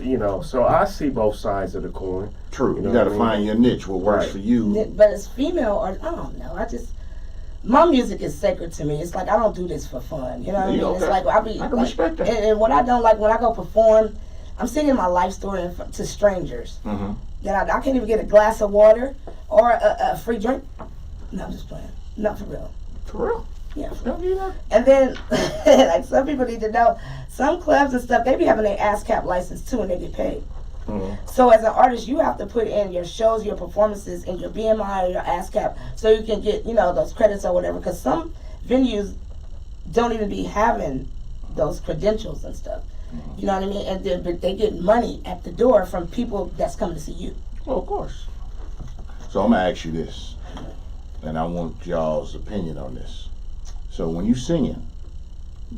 so I see both sides of the coin. True. You You, know got to what I mean? find your niche, what works Right. for you. But it's female or I don't know. My music is sacred to me. It's like I don't do this for fun. You know what I mean? Okay. It's like I can respect that. And what I don't like when I go perform, I'm singing my life story to strangers. Mm-hmm. That I can't even get a glass of water or a free drink. No, I'm just playing. Not for real. For real? Yeah. Don't you know? And then, like some people need to know, some clubs and stuff, they be having their ASCAP license too, and they get paid. Mhm. So as an artist, you have to put in your shows, your performances, and your BMI or your ASCAP, so you can get those credits or whatever. Because some venues don't even be having those credentials and stuff. You know what I mean? And then, but they get money at the door from people that's coming to see you. Well, of course. So I'm gonna ask you this, and I want y'all's opinion on this. So when you singing,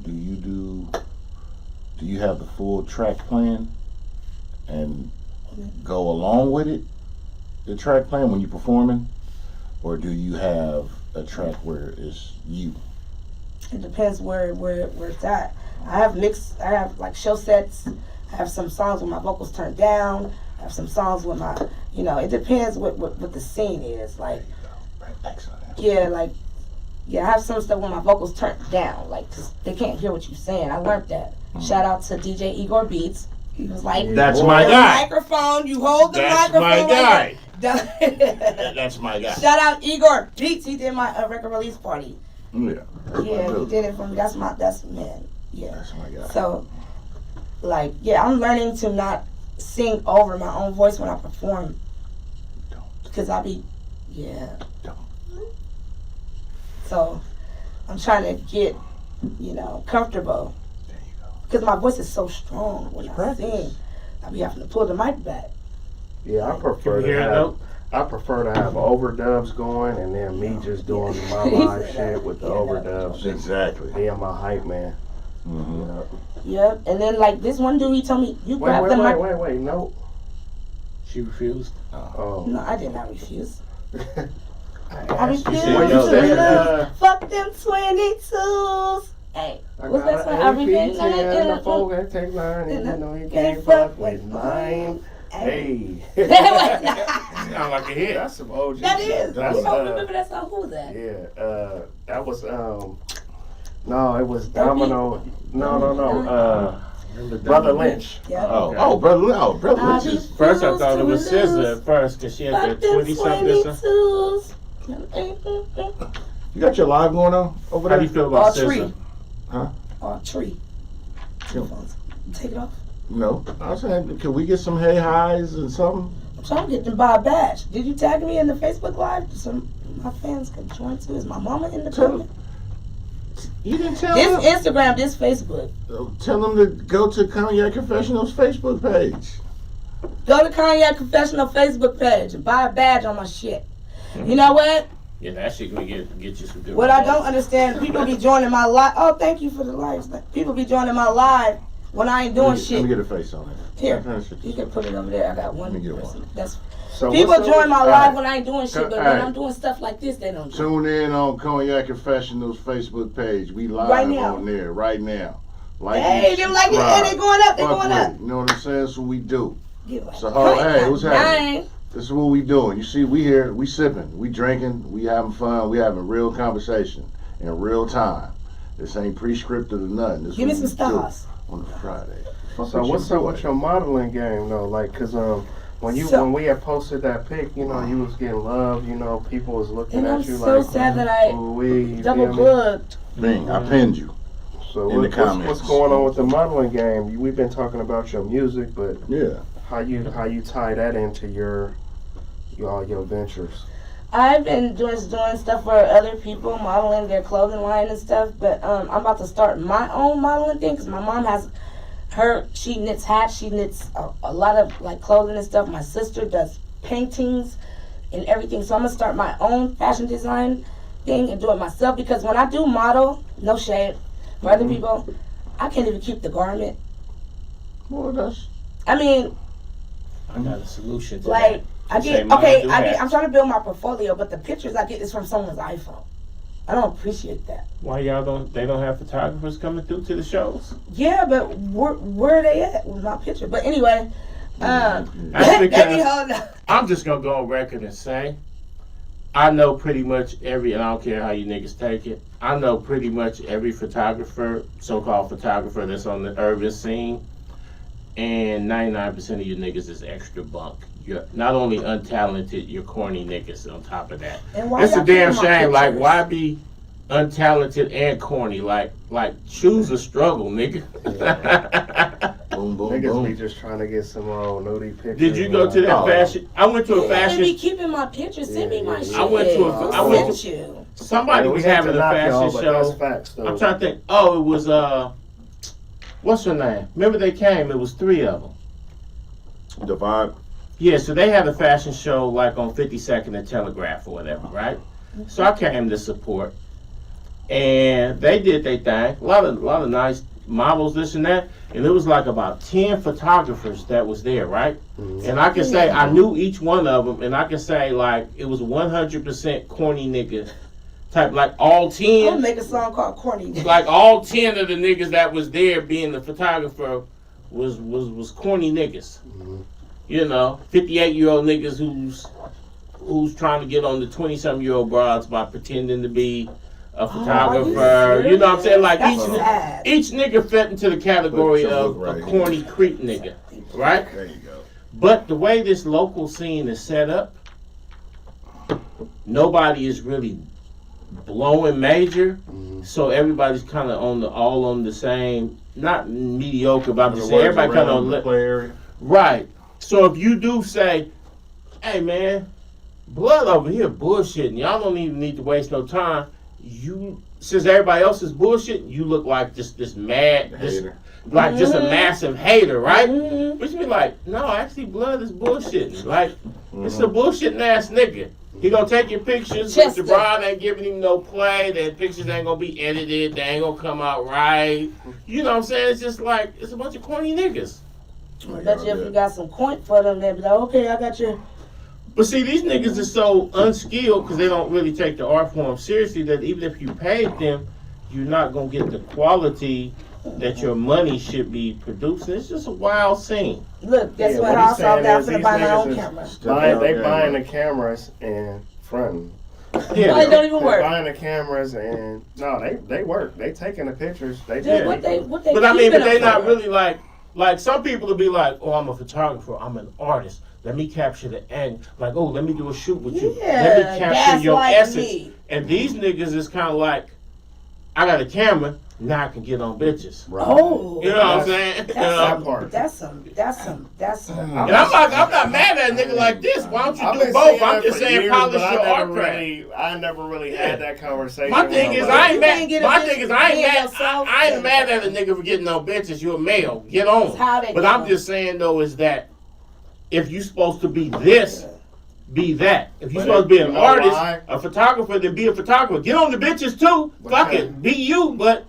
do you have the full track plan and go along with it, the track plan when you performing, or do you have a track where it's you? It depends where it's at. I have like show sets. I have some songs with my vocals turned down. I have some songs with my, it depends what the scene is. Like, Excellent. I have some stuff with my vocals turned down. Like, they can't hear what you're saying. I learned that. Shout out to DJ Igor Beats. He was like, That's my guy. Microphone, you hold the That's microphone. my guy. Right. That's my guy. Shout out Igor Beats. He did my record release party. Yeah. Yeah, he did it for me. That's man. Yeah. That's my guy. So, I'm learning to not sing over my own voice when I perform. Don't. Because Don't. So, I'm trying to get, comfortable. There you go. Because my voice is so strong when I sing. I be having to pull the mic back. Yeah, I prefer to have overdubs going and then me just doing my live shit with the overdubs. Exactly. Being my hype man. Mm-hmm. Yep. And then this one dude, he told me, you grab the mic. Wait, no. She refused. Oh. No, I did not refuse. I asked you, refuse said to no. lose. Fuck them 22s. Hey, what's that song? I refuse the folk that take mine and you know you can't fuck with mine. Hey. Sound like a hit. That's some OG That shit. is. That's, You don't remember that song? Who was that? Yeah, that was no, it was Domino. No. Brother Lynch. Yeah. Brother Lynch is. First, I thought it was SZA at first because she had that 20-something. You got your live going on over there? How do you feel about SZA? Tree. Huh? Tree. Two phones. Take it off. No. I was saying, can we get some hey highs and something? I'm trying to get them buy a badge. Did you tag me in the Facebook Live? Some my fans can join too. Is my mama in the comment? You didn't tell This them. Instagram, this Facebook. Tell them to go to Cognac Confessionals Facebook page. Go to Cognac Confessional Facebook page and buy a badge on my shit. You know what? Yeah, that shit gonna get you some good What I results. don't understand, people be joining my live. Oh, thank you for the lives. People be joining my live when I ain't doing Let shit. me get a face on it. Here, you can put it over there. I got one. Let me get person. one. That's So people what's join my up? live when I ain't doing shit, but when Alright. I'm doing stuff like this, they don't. Tune in on Cognac Confessionals Facebook page. We live Right now. on there right now. Like Hey, and them like it. subscribe. Hey, they going up. They Fuck going with up. it. You know what I'm saying? That's what we do. Get like, So, hey, what's happening? Dang. This is what we doing. You see, we here, we sipping, we drinking, we having fun, we having real conversation in real time. This ain't pre-scripted or nothing. This Give me what some we do stars. on a Friday. So what's up with your modeling game though? Like, cause when we had posted that pic, you was getting love. People was looking And at I'm you so like, sad that I ooh-wee, you double feel me? booked. Bing, I pinned you. So in the what's comments. going on with the modeling game? We've been talking about your music, but Yeah. how you tie that into your ventures? I've been doing stuff for other people, modeling their clothing line and stuff. But I'm about to start my own modeling thing because my mom has she knits hats, she knits a lot of like clothing and stuff. My sister does paintings and everything. So I'm gonna start my own fashion design thing and do it myself because when I do model, no shade for other people, I can't even keep the garment. Well, that's. I mean, I got a solution to like that. I Say get mama okay. do I'm hats. trying to build my portfolio, but the pictures I get is from someone's iPhone. I don't appreciate that. Why they don't have photographers coming through to the shows? Yeah, but where are they at with my picture? But anyway, That's baby, because hold on. I'm just gonna go on record and say I know pretty much every, and I don't care how you niggas take it, I know pretty much every photographer, so-called photographer that's on the urban scene, and 99% of you niggas is extra bunk. You're not only untalented, you're corny niggas on top of that. And why It's a y'all damn keeping my shame. Like, pictures? why be untalented and corny? Like choose a struggle, nigga. Boom, boom, Niggas be boom. just trying to get some nudie pictures. Did you go to that Oh. fashion? I went to a And be fashion. keeping my pictures. Send me my Yeah, shit. yeah. I went to a- I went sent you. Somebody was having a fashion show. That's facts, though. I'm trying to think. Oh, it was what's her name? Remember they came? It was 3 of them. The Vibe. Yeah, so they had a fashion show like on 52nd and Telegraph or whatever, right? So I came to support, and they did their thing. A lot of nice models, this and that, and it was like about 10 photographers that was there, right? And I can say I knew each one of them, and I can say like it was 100% corny nigga type, like all 10. I'll make a song called Corny. Like all 10 of the niggas that was there being the photographer was corny niggas. You know, 58-year-old niggas who's trying to get on the 20-something-year-old broads by pretending to be a photographer. You know what I'm saying? Like each nigga fit into the category of a corny creep nigga, right? There you go. But the way this local scene is set up, nobody is really blowing major, so everybody's kind of all on the same, not mediocre, but I'm just saying everybody kind of on the play area. Right. So if you do say, hey man, Blood over here bullshitting, y'all don't even need to waste no time. You, since everybody else is bullshitting, you look like this mad hater. Like just a massive hater, right? Which be like, no, actually Blood is bullshitting. Like, it's a bullshitting ass nigga. He gonna take your pictures, but the bride ain't giving him no play, that pictures ain't gonna be edited, they ain't gonna come out right. You know what I'm saying? It's just like, it's a bunch of corny niggas. I bet you if you got some coin for them, they'd be like, okay, I got your... But see, these niggas are so unskilled because they don't really take the art form seriously that even if you paid them, you're not gonna get the quality that your money should be producing. It's just a wild scene. Look, guess what? I saw that for buy my own camera. They buying the cameras and fronting. Yeah, they don't even work. Buying the cameras and no, they work. They taking the pictures. They do. Yeah, what they but I mean, but they not really like some people will be like, oh, I'm a photographer, I'm an artist. Let me capture the end. Like, oh, let me do a shoot with you. Let me capture your essence. Me. And these niggas is kind of like, I got a camera, now I can get on bitches. Right. Oh, you know what I'm saying? That's some. And I'm not mad at a nigga like this. Why don't you do both? I'm just saying polish your art craft. I never really had that conversation. My thing is, I ain't mad. I ain't mad at a nigga for getting on bitches. You're a male. Get on. But I'm just saying though is that if you supposed to be this, be that. If you're supposed to be an artist, a photographer, then be a photographer. Get on the bitches too. Fuck it. Be you, but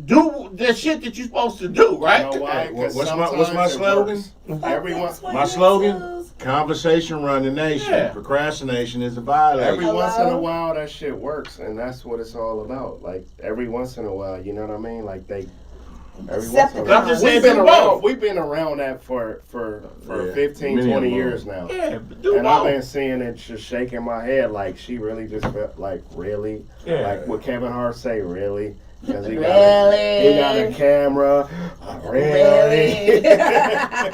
do the shit that you're supposed to do, right? You know why? What's my slogan? My slogan? Conversation run the nation. Yeah. Procrastination is a violation. Every once in a while that shit works, and that's what it's all about. Like every once in a while, you know what I mean? Like every once in a while. I'm just saying we've been around that for 15, 20 years now. Yeah, and I've been seeing it just shaking my head like she really just felt like really? Yeah. Like what Kevin Hart say, really? Because he got a camera. Really?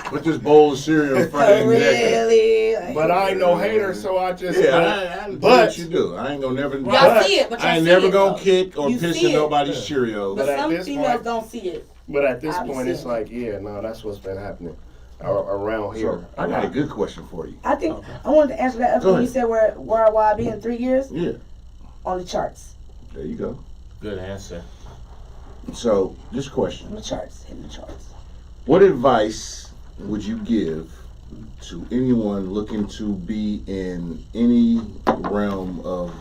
Put this bowl of cereal in front of me. But I ain't no hater, so I just. I but what you do, I ain't gonna never. Y'all see it, but I ain't never gonna kick or piss in nobody's Cheerios. But some females don't see it. But at this point, it's like, that's what's been happening around here. So, I got a good question for you. I think I wanted to answer that up when you said where will I be in 3 years? Yeah. On the charts. There you go. Good answer. So, this question. On the charts, hitting the charts. What advice would you give to anyone looking to be in any realm of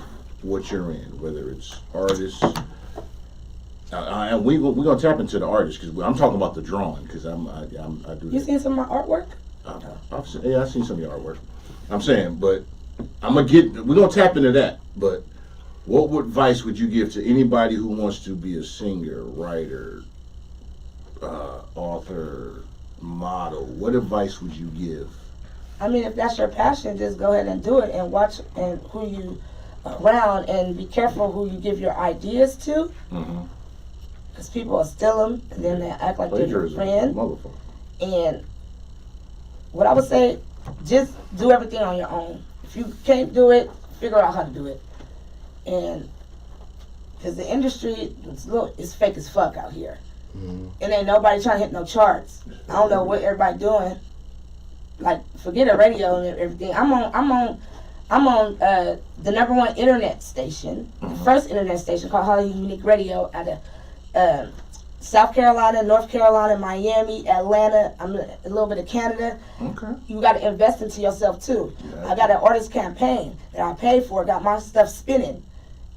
what you're in, whether it's artists? We're gonna tap into the artists because I'm talking about the drawing because I do. You seen some of my artwork? I've seen some of your artwork. I'm saying, but we're gonna tap into that. But what advice would you give to anybody who wants to be a singer, writer, author, model? What advice would you give? I mean, if that's your passion, just go ahead and do it and watch and who you around and be careful who you give your ideas to. Mm-hmm. Because people will steal them and then they act like they're your friend. And what I would say, just do everything on your own. If you can't do it, figure out how to do it. And because the industry it's fake as fuck out here. Mm-hmm. And ain't nobody trying to hit no charts. I don't know what everybody doing. Like, forget the radio and everything. I'm on the #1 internet station, the first internet station called Hollywood Unique Radio out of South Carolina, North Carolina, Miami, Atlanta, a little bit of Canada. Okay. You got to invest into yourself too. Yeah. I got an artist campaign that I paid for. Got my stuff spinning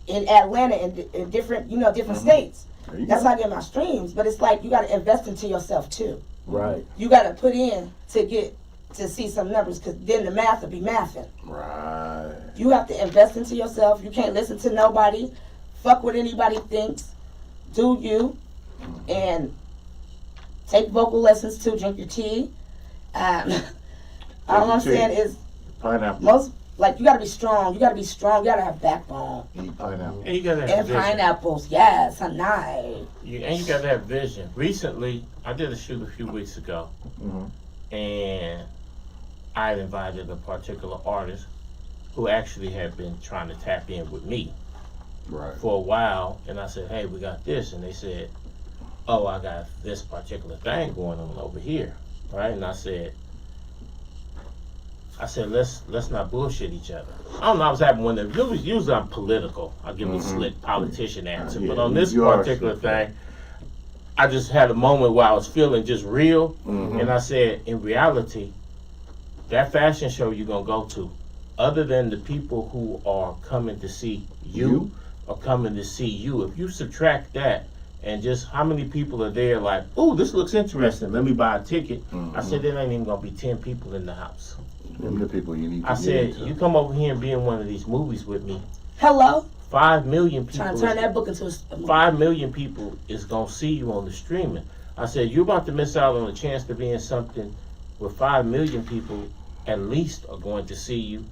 in Atlanta and in different, different states. There you That's go. not getting my streams, but it's like you got to invest into yourself too. Right. You got to put in to see some numbers, because then the math will be mathing. Right. You have to invest into yourself. You can't listen to nobody. Fuck what anybody thinks. Do you. And take vocal lessons too. Drink your tea. All I'm tea. saying is Pineapple. you gotta be strong. You gotta be strong. You gotta have backbone. Eat pineapple. And you gotta have And vision. pineapples, yes, a knife. And you gotta have vision. Recently, I did a shoot a few weeks ago, and I had invited a particular artist who actually had been trying to tap in with me Right. for a while, and I said, hey, we got this, and they said, oh, I got this particular thing going on over here, right? And I said, let's not bullshit each other. I don't know, I was having one of them. Usually I'm political. I'll give a slick politician answer. Yeah, But on this you are particular slick. thing, I just had a moment where I was feeling just real. Mhm. And I said, in reality, that fashion show you're going to go to, other than the people who are coming to see you or coming to see you, if you subtract that, and just how many people are there like, oh, this looks interesting, let me buy a ticket. I said, there ain't even going to be 10 people in the house. Them the people you need to I get said, into. you come over here and be in one of these movies with me, Hello? 5 million people. Trying to turn that book into a movie. 5 million people is gonna see you on the streaming. I said, you're about to miss out on a chance to be in something where 5 million people at least are going to see you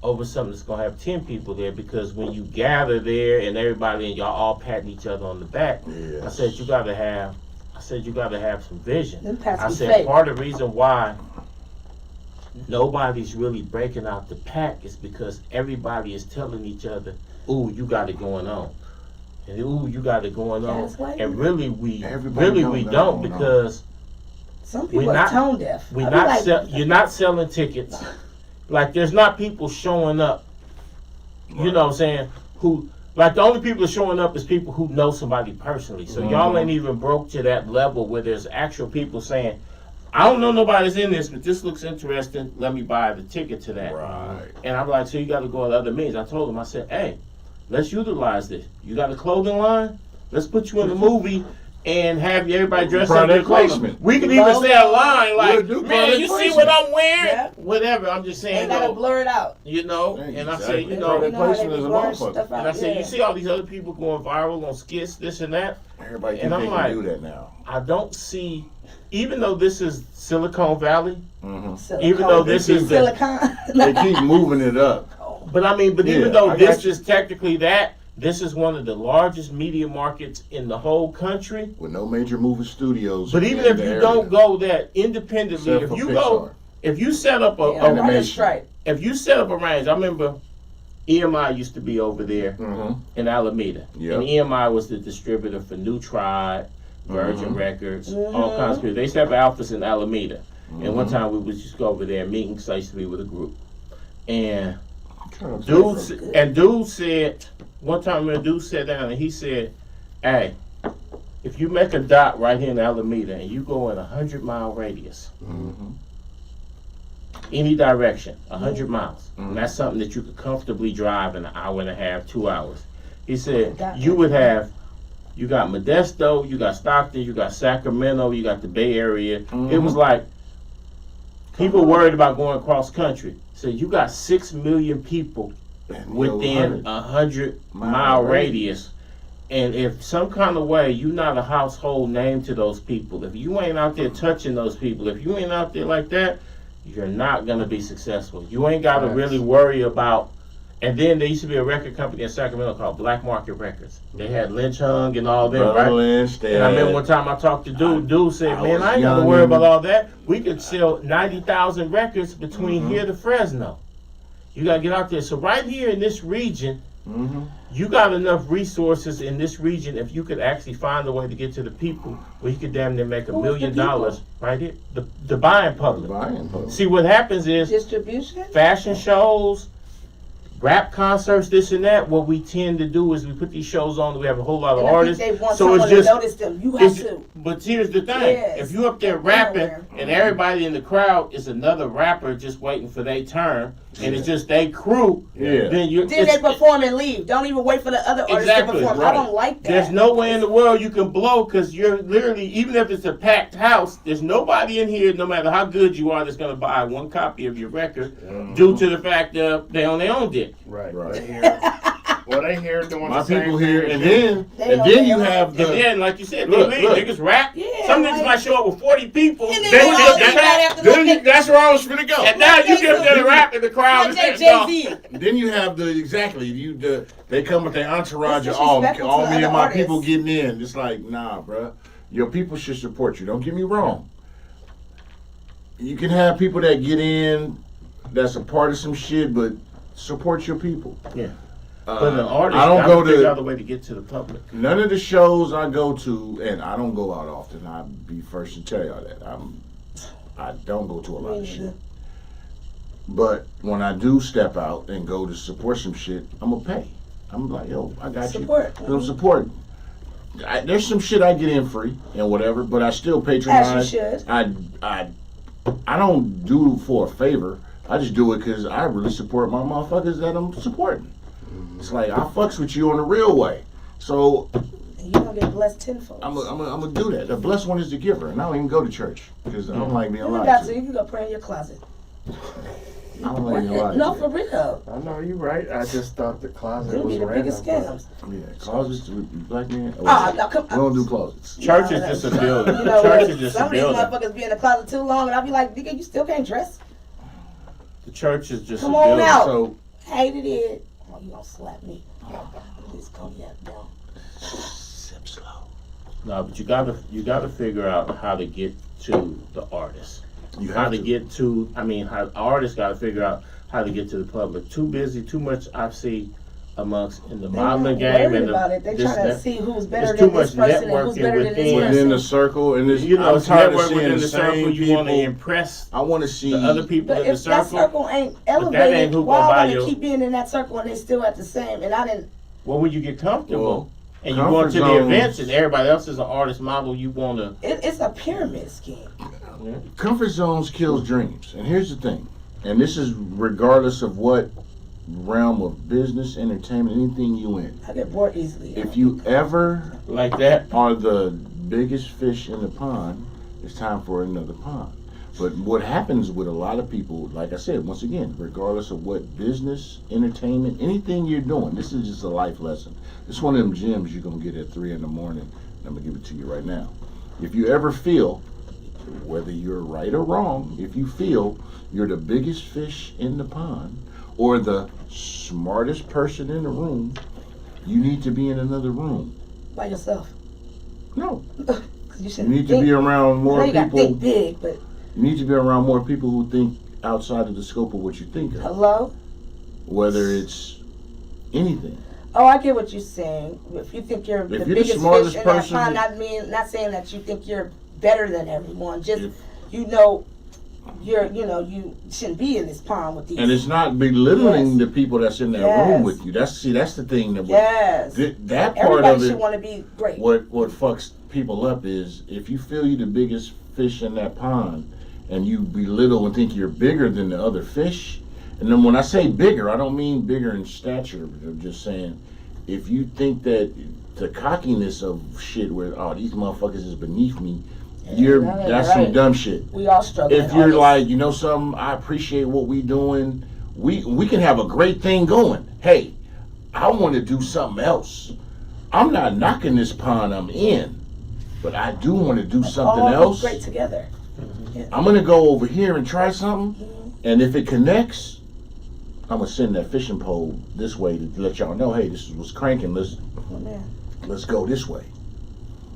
over something that's gonna have 10 people there, because when you gather there and everybody and y'all all patting each other on the back, Yes. I said you gotta have some vision. Them pats I be said fake. part of the reason why nobody's really breaking out the pack is because everybody is telling each other, ooh, you got it going on. And ooh, you got it going on. That's why And really we Everybody don't got it going on. because Some people we're are not- tone deaf. we're I be not like, you're not selling tickets. Like there's not people showing up, you know what I'm saying, who like the only people showing up is people who know somebody personally. So y'all ain't even broke to that level where there's actual people saying, I don't know nobody's in this, but this looks interesting. Let me buy the ticket to that. Right. And I'm like, so you got to go at other means. I told him, I said, hey, let's utilize this. You got a clothing line? Let's put you in the movie and have everybody dress up in Product clothing. placement. We can even say a line like, We'll do man, product you see placement. what I'm wearing? Yeah. Whatever. I'm just they saying, gotta though, blur it out. you know. Yeah, And I exactly. say, you know, Product how they placement be is a blurring motherfucker. stuff out. and I say, Yeah. you see all these other people going viral on skits, this and that. Everybody And think I'm they like- can do that now. I don't see, even though this is Silicon Valley, Silicone. even though this is the, silicone. They keep moving it up. but I mean, but Yeah, even though I this got you. is technically that, this is one of the largest media markets in the whole country. With no major movie studios. But even in if the you area. don't go that independently, Except if for you Pixar. go, if you set up a, Yeah, writer's animation. strike. if you set up a range, I remember EMI used to be over there Mhm. in Alameda, Yep. and EMI was the distributor for New Tribe, Virgin Mhm. Records, all kinds of people. They used to have office in Alameda, and one Mhm. time we would just go over there meeting because I used to be with a group, and Trying to dude said one time when a dude sat down and he said, hey, if you make a dot right here in Alameda and you go in 100-mile radius, Mhm. any direction, 100 miles, Mhm. and that's something that you could comfortably drive in an hour and a half, 2 hours. He said Got you it. would have, you got Modesto, you got Stockton, you got Sacramento, you got the Bay Area. It was like people worried about going cross country. So you got 6 million people And within 100-mile radius. And if some kind of way you're not a household name to those people, if you ain't out there touching those people, if you ain't out there like that, you're not gonna be successful. You ain't gotta Facts. really worry about. And then there used to be a record company in Sacramento called Black Market Records. They had Lynch Hung and all them, right? And I remember one time I talked to dude. Dude said, I "Man, was I ain't gotta young worry and- about all that. We could sell 90,000 records between Mhm. here to Fresno. You gotta get out there. So right here in this region, Mm-hmm. you got enough resources in this region. If you could actually find a way to get to the people, where you could damn near make $1 Who's the million people? right here. The buying public. Buying public. See what happens is Distribution? fashion shows, rap concerts, this and that, what we tend to do is we put these shows on. We have a whole lot of And I artists. think they want So someone it's just to notice them. You have to. But here's the thing: Yes. if you up there rapping and everybody in the crowd is another rapper just waiting for their turn, and it's just they crew, then you Then they perform and leave. Don't even wait for the other artists Exactly, to perform. right. I don't like that. there's no way in the world you can blow because you're literally, even if it's a packed house, there's nobody in here, no matter how good you are, that's going to buy one copy of your record due to the fact that they on their own dick. Right. Right. They here. Well, they here doing My the same people here, thing. and then you have And the. then, like you said, Look, they leave. look. Niggas rap. Yeah, Some niggas like- might show up with 40 people. And then Then they you all get leave right after then the you, that's where I was finna go. And now you give them the rap in the crowd. Like and Jay-Z. Then you have they come with their entourage It's of all disrespectful me to and other my artists. people getting in. It's like, nah, bruh. Your people should support you. Don't get me wrong. You can have people that get in that's a part of some shit, but support your people. Yeah. But the artist I don't go figure to out a way to get to the public. none of the shows I go to, and I don't go out often. I'll be first to tell y'all that. I don't go to a lot of shit. But when I do step out and go to support some shit, I'm gonna pay. I'm like, yo, I got Support. you. I'm supporting. There's some shit I get in free and whatever, but I still As patronize. you should. I don't do it for a favor. I just do it because I really support my motherfuckers that I'm supporting. It's like I fucks with you on the real way. So You're going to get blessed tenfold. I'm gonna do that. The blessed one is the giver, and I don't even go to church because I don't like being You lied got to. to. You can go pray in your closet. I don't like being lied No, to. for real. I know you're right. I just thought the closet You'll was be the random. biggest scams. Yeah, closets with black men. Oh, no, come We don't do closets. Church is just a building. You know, Church is just a some of these building. motherfuckers be in the closet too long, and I'll be like, nigga, you still can't dress? The church is just Come a on building. out. So Hated it. Oh, you gonna slap me? This cognac down. sip slow. No, but you gotta figure out how to get to the artist. You How have to to. get to, how artists gotta figure out how to get to the public. Too busy, too much I've seen amongst in the They're not modeling game worried and about it. They this, trying to that. see who's better There's too than this much person and who's networking better than this within. Within the person. circle, and this, You know, I'm it's tired of network seeing within the the circle. same You want to people. impress I want to see the other people But in the if that circle. circle ain't that ain't elevated, who why gonna I buy want you. to keep being in that circle and they still at the same? And I didn't. Well, when you get comfortable Well, and you go comfort into the zones- events and everybody else is an artist model, you want to. It's a pyramid scheme. Comfort zones kills dreams. And here's the thing, and this is regardless of what realm of business, entertainment, anything you in. I get bored easily. If you ever Like that. are the biggest fish in the pond, it's time for another pond. But what happens with a lot of people, like I said, once again, regardless of what business, entertainment, anything you're doing, this is just a life lesson. It's one of them gems you're going to get at 3 in the morning. I'm going to give it to you right now. If you ever feel, whether you're right or wrong, if you feel you're the biggest fish in the pond or the smartest person in the room, you need to be in another room. by yourself. No. 'Cause you You should need to think, be around I know more you gotta people. think big, but You need to be around more people who think outside of the scope of what you think of, hello? whether it's anything. Oh, I get what you're saying. If you think you're the you're the biggest smartest fish in that person pond, that- not saying that you think you're better than everyone. Just If- you shouldn't be in this pond with these. And it's not belittling Yes. the people that's in that Yes. room with you. That's the thing that yes. that part Everybody of should it. want to be great. What fucks people up is if you feel you're the biggest fish in that pond and you belittle and think you're bigger than the other fish. And then when I say bigger, I don't mean bigger in stature. I'm just saying if you think that the cockiness of shit where these motherfuckers is beneath me, that's right. some dumb shit. We all struggle. If you're like, you know something, I appreciate what we doing. We can have a great thing going. Hey, I want to do something else. I'm not knocking this pond I'm in, but I do want to do something all else. great together. I'm gonna go over here and try something, and if it connects, I'm gonna send that fishing pole this way to let y'all know, hey, this is what's cranking. Oh, man. Let's go this way.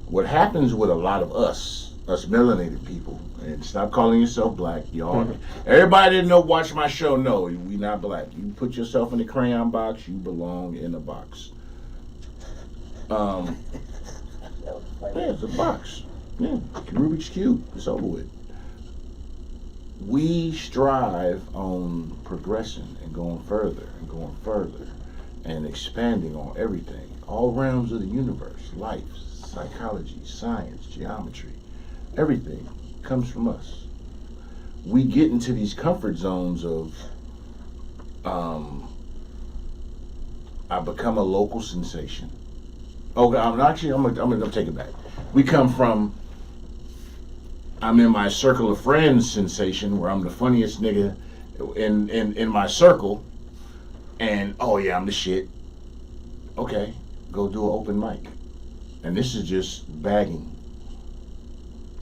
What happens with a lot of us melanated people, and stop calling yourself black, y'all. Everybody that watch my show know we not black. You put yourself in the crayon box, you belong in a box. Yeah, it's a box. Yeah, Rubik's Cube. It's over with. we strive on progressing and going further and expanding on everything, all realms of the universe, life, psychology, science, geometry, everything comes from us. We get into these comfort zones of I become a local sensation. Oh, I'm gonna take it back. We come from I'm in my circle of friends sensation where I'm the funniest nigga in my circle, and oh yeah, I'm the shit. Okay, go do an open mic, and this is just bagging,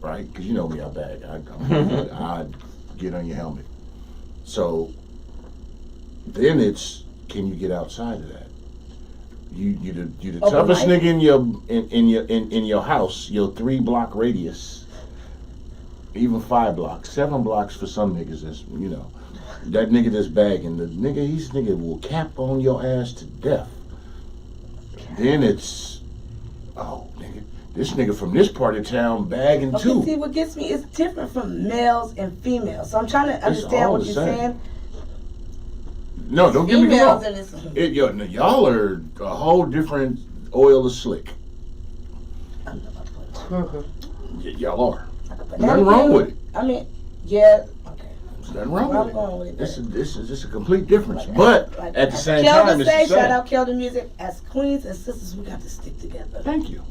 right? Because you know me, I bag. I get on your helmet. So then it's, can you get outside of that? You the toughest nigga in your house, your 3-block radius, even 5 blocks, 7 blocks for some niggas. Is that nigga that's bagging, the nigga will cap on your ass to death. Then it's, oh nigga, this nigga from this part of town bagging too. See, what gets me is different from males and females. So I'm trying to understand what you're saying. No, don't get me wrong. Females Y'all are a whole different oil of slick. Y'all are. Nothing wrong with it. I mean, yeah. Okay. There's nothing wrong I'm with going with it. it. This is just a complete difference. But at the same time, it's the same. Shout out Kelda Music. As queens and sisters, we got to stick together. Thank you.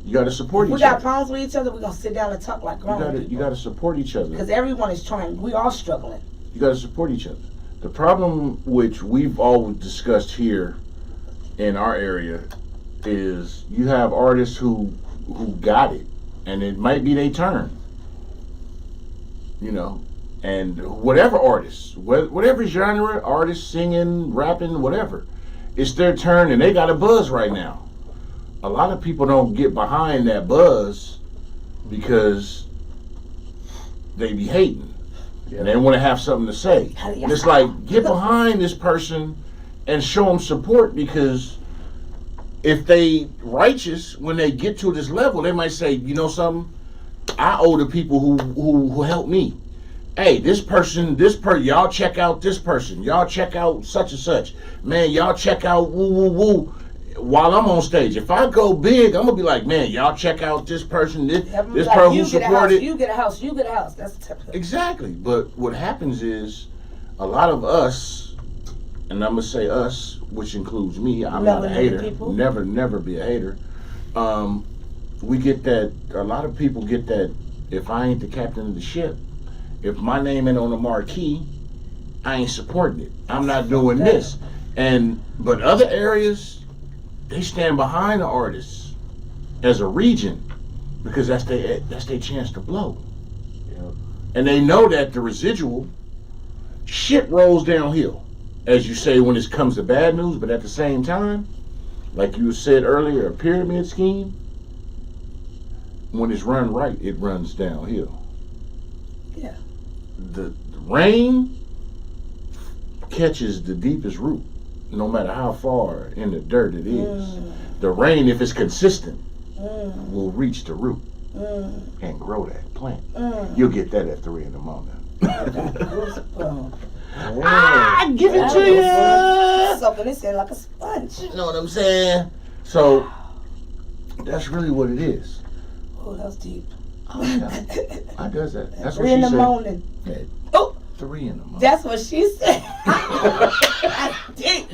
You got to support each other. We got problems with each other. We're gonna sit down and talk like grown people. You got to support each other. Because everyone is trying. We all struggling. You got to support each other. The problem, which we've always discussed here in our area, is you have artists who got it, and it might be their turn. And whatever artists, whatever genre, artists singing, rapping, whatever, it's their turn, and they got a buzz right now. A lot of people don't get behind that buzz because they be hating. And they want to have something to say. And it's like, get behind this person and show them support, because if they righteous, when they get to this level, they might say, you know something? I owe the people who helped me. Hey, this person, y'all check out this person. Y'all check out such and such. Man, y'all check out woo woo woo while I'm on stage. If I go big, I'm gonna be like, man, y'all check out this person, this person who supported. You get a house. That's the type of Exactly. But what happens is, a lot of us, and I'm gonna say us, which includes me. I'm not a hater. People. Never be a hater. We get that. A lot of people get that. If I ain't the captain of the ship, if my name ain't on the marquee, I ain't supporting it. I'm not doing this. But other areas, they stand behind the artists as a region, because that's their chance to blow. Yeah. And they know that the residual shit rolls downhill, as you say, when it comes to bad news. But at the same time, like you said earlier, a pyramid scheme, when it's run right, it runs downhill. Yeah. The rain catches the deepest root, no matter how far in the dirt it is. The rain, if it's consistent, will reach the root and grow that plant. You'll get that at 3 in the morning. I give it to you. Soaking this in like a sponge. You know what I'm saying? So that's really what it is. Oh, that's deep. Oh, yeah. I does that. That's what 3 she in the said. morning. Yeah. Oh, 3 in the morning. that's what she said. That's deep.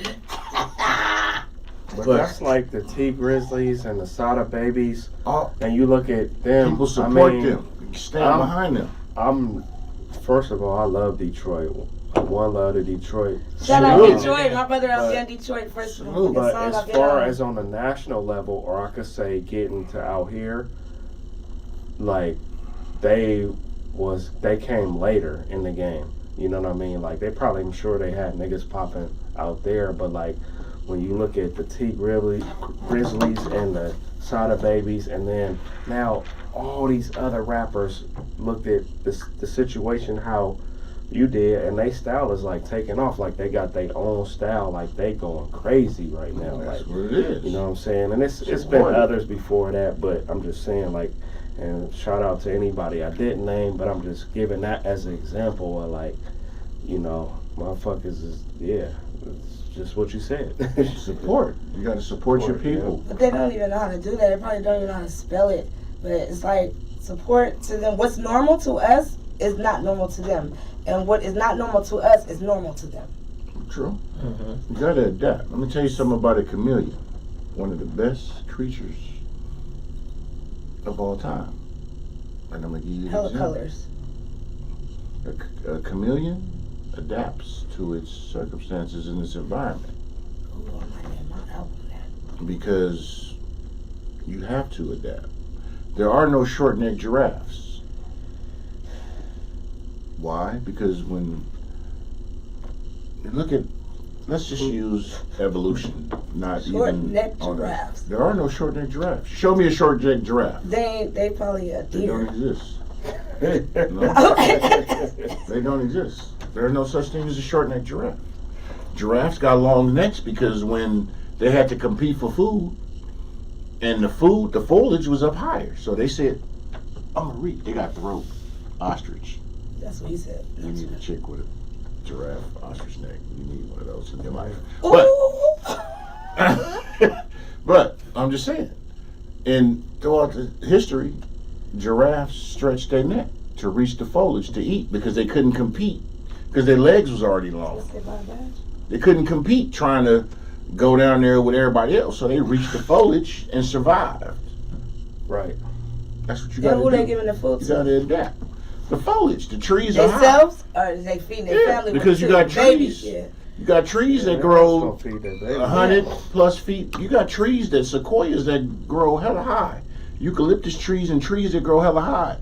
But that's like the T Grizzlies and the Sada Babies, Oh, and you look at them. people support them. Stand behind them. First of all, I love Detroit. One love to Detroit. Shout out Salute. Detroit. My brother out there in Detroit first. Salute. But as far as on the national level, or I could say getting to out here, like they came later in the game. You know what I mean? Like they probably, I'm sure they had niggas popping out there, but like when you look at the T Grizzlies and the Sada Babies, and then now all these other rappers looked at the situation how you did, and they style is like taking off. Like they got their own style. Like they going crazy right now. That's like what it is. you know what I'm saying? And it's been others before that, but I'm just saying like And shout out to anybody I didn't name, but I'm just giving that as an example of like, you know, motherfuckers is, yeah, it's just what you said. Support. You got to support your people. But they don't even know how to do that. They probably don't even know how to spell it. But it's like support to them. What's normal to us is not normal to them. And what is not normal to us is normal to them. True. You got to adapt. Let me tell you something about a chameleon. One of the best creatures of all time. And I'm going to give you an Hella example. colors. A chameleon adapts to its circumstances in its environment Ooh, I might name my album that. because you have to adapt. There are no short-necked giraffes. Why? Because when you look at, let's just use evolution, not even Short-necked on giraffes. There are no short-necked giraffes. Show me a short-necked giraffe. They probably a They don't deer. exist. No. They don't exist. There's no such thing as a short-necked giraffe. Giraffes got long necks because when they had to compete for food, and the foliage was up higher. So they said, I'm gonna reach. They got throat. Ostrich. That's what he said. You need a chick with a giraffe, ostrich neck. You need one of those in your life. Ooh. But I'm just saying, and throughout the history, giraffes stretched their neck to reach the foliage to eat because they couldn't compete because their legs was already long. They couldn't compete trying to go down there with everybody else, so they reached the foliage and survived. Right. That's what you got to And do. who they giving the food You to? got to adapt. The foliage, the trees are high. Themselves, or is they feeding their family? Because you with got too? Babies, trees. yeah. You got trees that Yeah, grow that's gonna feed their baby. 100 plus feet. You got trees that sequoias that grow hella high. Eucalyptus trees and trees that grow hella high.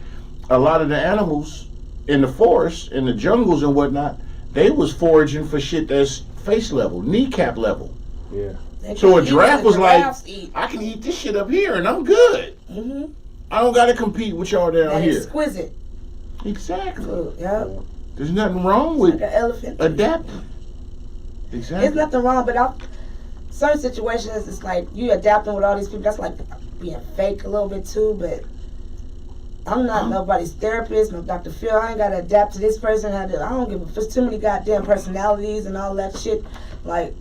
A lot of the animals in the forest, in the jungles and whatnot, they was foraging for shit that's face level, kneecap level. Yeah. They So a can eat giraffe what was like, giraffes eat. I can eat this shit up here and I'm good. Mm-hmm. I don't got to compete with y'all down That here. exquisite Exactly. food. Yep. There's nothing wrong Like with an elephant. adapting. Exactly. There's nothing wrong, but certain situations, it's like you adapting with all these people. That's like being fake a little bit too. But I'm not nobody's therapist, no Dr. Phil. I ain't gotta adapt to this person. I don't give a. There's too many goddamn personalities and all that shit. Like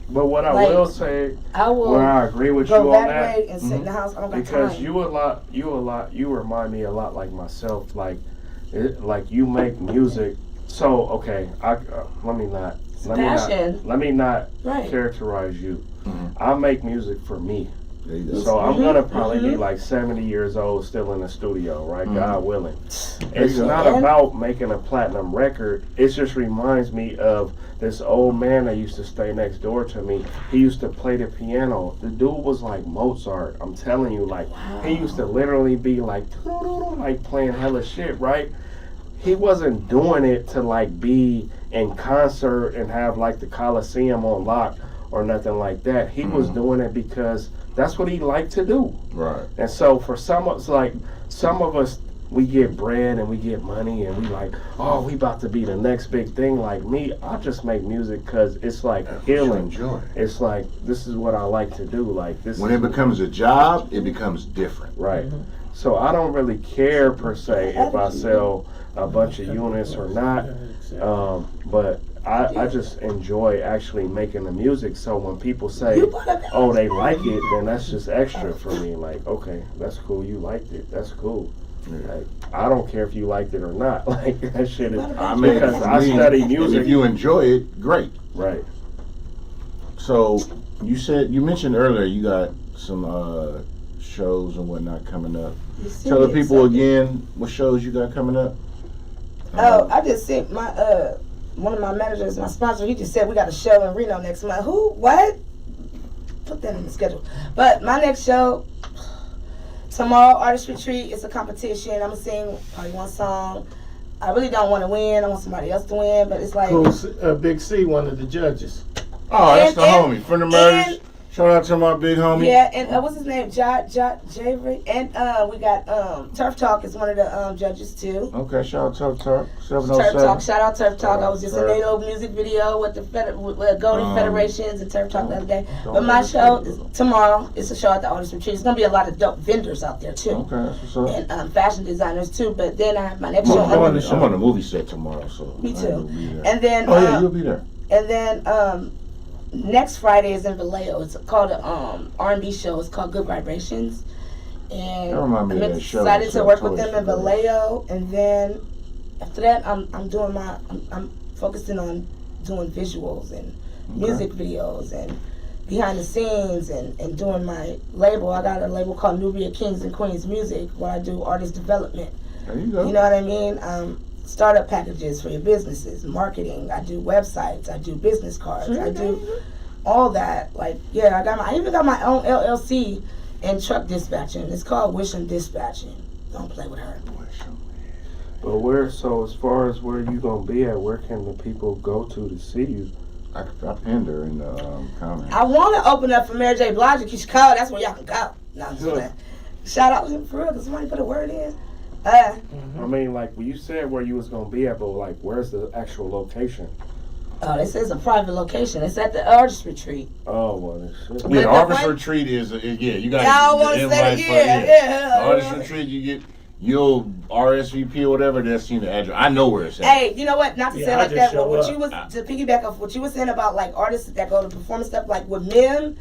But what I Like, will say, I will where I agree with you go on that that, way and sit in the house. I don't got because time. you remind me a lot like myself. Like you make music. So okay, let me not Right. characterize you. Mhm. I make music for me. There you go. So I'm gonna probably be Mhm. like 70 years old, still in the studio, right? Mhm. God willing. There It's you go. not And- about making a platinum record. It just reminds me of this old man that used to stay next door to me. He used to play the piano. The dude was like Mozart. I'm telling you, like he used to literally be like, like playing hella shit, right? He wasn't doing it to like be in concert and have like the Coliseum on lock or nothing like that. He was doing it because that's what he liked to do. Right. And so for some of us, we get bread and we get money and we like, oh, we about to be the next big thing. Like me, I just make music because it's like healing. Enjoy. It's like, this is what I like to do. Like this. When it becomes a job, it becomes different. Right. So I don't really care per se if I sell a bunch of units or not. But I just enjoy actually making the music. So when people say, oh, they like it, then that's just extra for me. Like, okay, that's cool. You liked it. That's cool. Like, I don't care if you liked it or not. Like, that shit is, I mean, because for I me, study and music. if you enjoy it, great. Right. So you mentioned earlier you got some shows and whatnot coming up. Tell the people again what shows you got coming up. Oh, I just sent my one of my managers, my sponsor. He just said we got a show in Reno next month. Who? What? Put that in the schedule. But my next show tomorrow, artist retreat. It's a competition. I'm gonna sing probably one song. I really don't want to win. I want somebody else to win. But it's like Who's Big C, one of the judges? Oh, that's the and- homie from the murders. Shout out to my big homie. Yeah, and what's his name? Javery. And we got Turf Talk is one of the judges too. Okay, shout out Turf Talk. Turf 707. Talk, shout out Turf Talk. I was just in Turf. NATO music video with the Golden Federations and Turf Talk the other day. Don't But my let it show go. is tomorrow. It's a show at the Artist Retreat. It's gonna be a lot of dope vendors out there too, Okay, that's what's up. and fashion designers too. But then I have my next I'm show. on the movie set tomorrow, so Me I ain't too. gonna be there. And then Oh yeah, you'll be there. and then next Friday is in Vallejo. It's called an R&B show. It's called Good Vibrations. And That remind me I'm of that show. excited to Sell work with Toys them in for Girls. Vallejo. And then after that, I'm focusing on doing visuals and music videos and behind the scenes and doing my label. I got a label called Nubia Kings and Queens Music where I do artist development. There you go. You know what I mean? Startup packages for your businesses, marketing. I do websites. I do business cards. I do all that. Like, yeah, I even got my own LLC in truck dispatching. It's called Wisham Dispatching. Don't play with her. But so as far as where you gonna be at, where can the people go to see you? I pinned her in the comments. I want to open up for Mary J. Blige in Chicago. That's where y'all can go. No, I'm just playing. Shout out to him for real, because somebody put a word in. I mean, like, when you said where you was gonna be at, but like, where's the actual location? Oh, they say it's a private location. It's at the Artist Retreat. Oh, well, that's shit. Yeah, the But Artist one- Retreat is you got Y'all want to say it? The Artist Retreat, you'll RSVP or whatever. That's the address. I know where it's at. Hey, you know what? Not to Yeah, say I like just that, but show what up. you was to piggyback off what you were saying about like artists that go to performance stuff, like with men,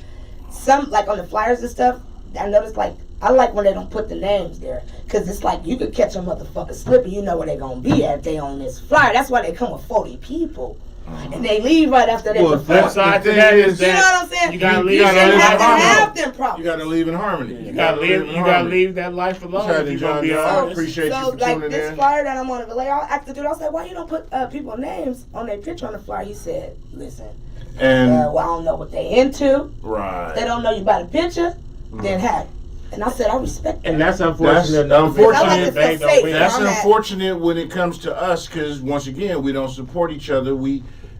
some like on the flyers and stuff. I noticed like I like when they don't put the names there, cause it's like you could catch a motherfucker slipping. You know where they gonna be at. They on this flyer. That's why they come with 40 people, and they leave right after they Well, perform. flip side the to that thing is You know that what I'm saying? you gotta leave. You shouldn't live have to in have harmony. them problems. You gotta leave in harmony. You gotta leave that life alone. Shout out If to you gonna John be an John. artist. Appreciate So you for like tuning this in. flyer that I'm on the Vallejo, I asked the dude, I said, why you don't put people's names on their picture on the flyer? He said, listen, And well, I don't know what they into. right. They don't know you by the picture, then hey. And I said, I respect that. And that's That's unfortunate. unfortunate. I like to feel They don't safe. win. That's I'm at- unfortunate when it comes to us, because once again, we don't support each other.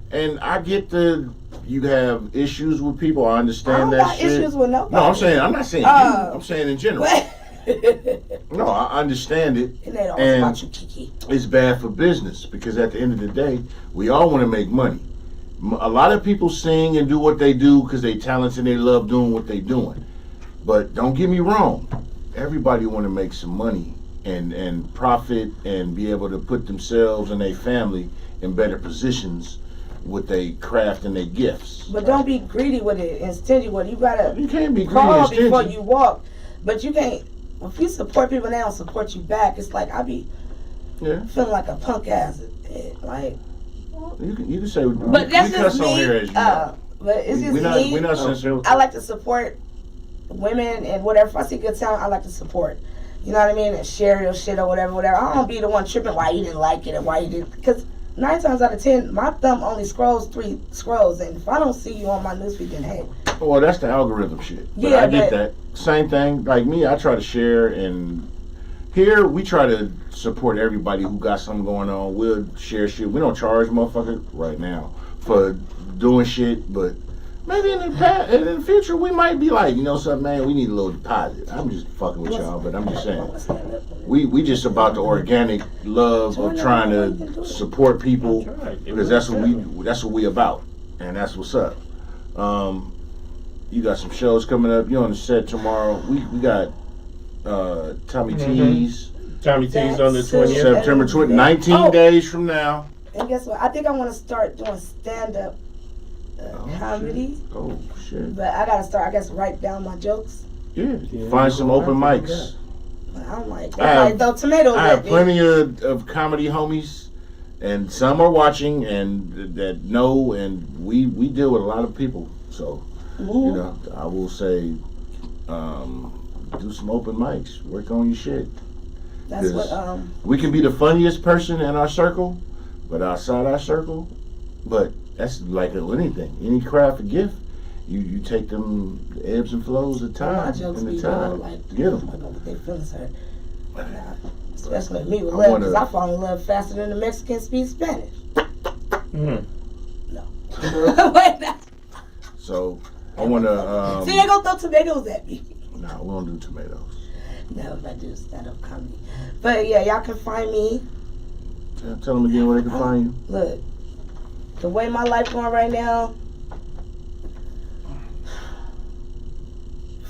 And I get you have issues with people. I I understand don't that got shit. issues with nobody. No, I'm not saying you. Oh. I'm saying in general. It No, I understand it. ain't always And- about you, Kiki. It's bad for business because at the end of the day, we all want to make money. A lot of people sing and do what they do because they talented and they love doing what they doing. But don't get me wrong, everybody want to make some money and profit and be able to put themselves and their family in better positions with their craft and their gifts. But don't be greedy with it and stingy with it. You gotta You can't be greedy crawl and before stingy. you walk. But you can't. If you support people, they don't support you back. It's like I be Yeah, feeling like a punk ass. Like, you can say but that's we just cuss on here me. as you know. But it's just We're me. not sensitive. I like to support women and whatever. If I see good talent, I like to support. You know what I mean? And share your shit or whatever. I don't be the one tripping why you didn't like it and why you didn't. Because 9 times out of 10, my thumb only scrolls 3 scrolls. And if I don't see you on my newsfeed, then hey. Well, that's the algorithm shit. But Yeah, I get but- that. Same thing. Like me, I try to share, and here we try to support everybody who got something going on. We'll share shit. We don't charge motherfuckers right now for doing shit, but maybe in the future we might be like, you know something, man, we need a little deposit. I'm just fucking with y'all, but I'm just saying. We just about the organic love of trying to support people because that's what we about, and that's what's up. You got some shows coming up. You on the set tomorrow. We got Tommy T's Tommy T's on the That's it. 20th. September 20th, 19 Oh. days from now. And guess what? I think I want to start doing stand-up comedy. Oh shit! But I got to start, I guess, write down my jokes. Yeah, find some open mics. But I'm like, I have- like though tomatoes I have at me. plenty of comedy homies, and some are watching and that know, and we deal with a lot of people. So you know, I will say, do some open mics, work on your shit. That's what We can be the funniest person in our circle, but outside our circle, but that's like anything, any craft or gift. You take them ebbs and flows of my time jokes and be the time. real, like, Get I them. don't know what their feelings hurt. Nah, especially me with I love, wanna- because I fall in love faster than the Mexicans speak Spanish. Mhm. No. Wait, no. So I want to. See, they gonna throw tomatoes at me. Nah, we don't do tomatoes. No, if I do stand-up comedy. But yeah, y'all can find me. Tell them again where they can find you. Look, the way my life going right now,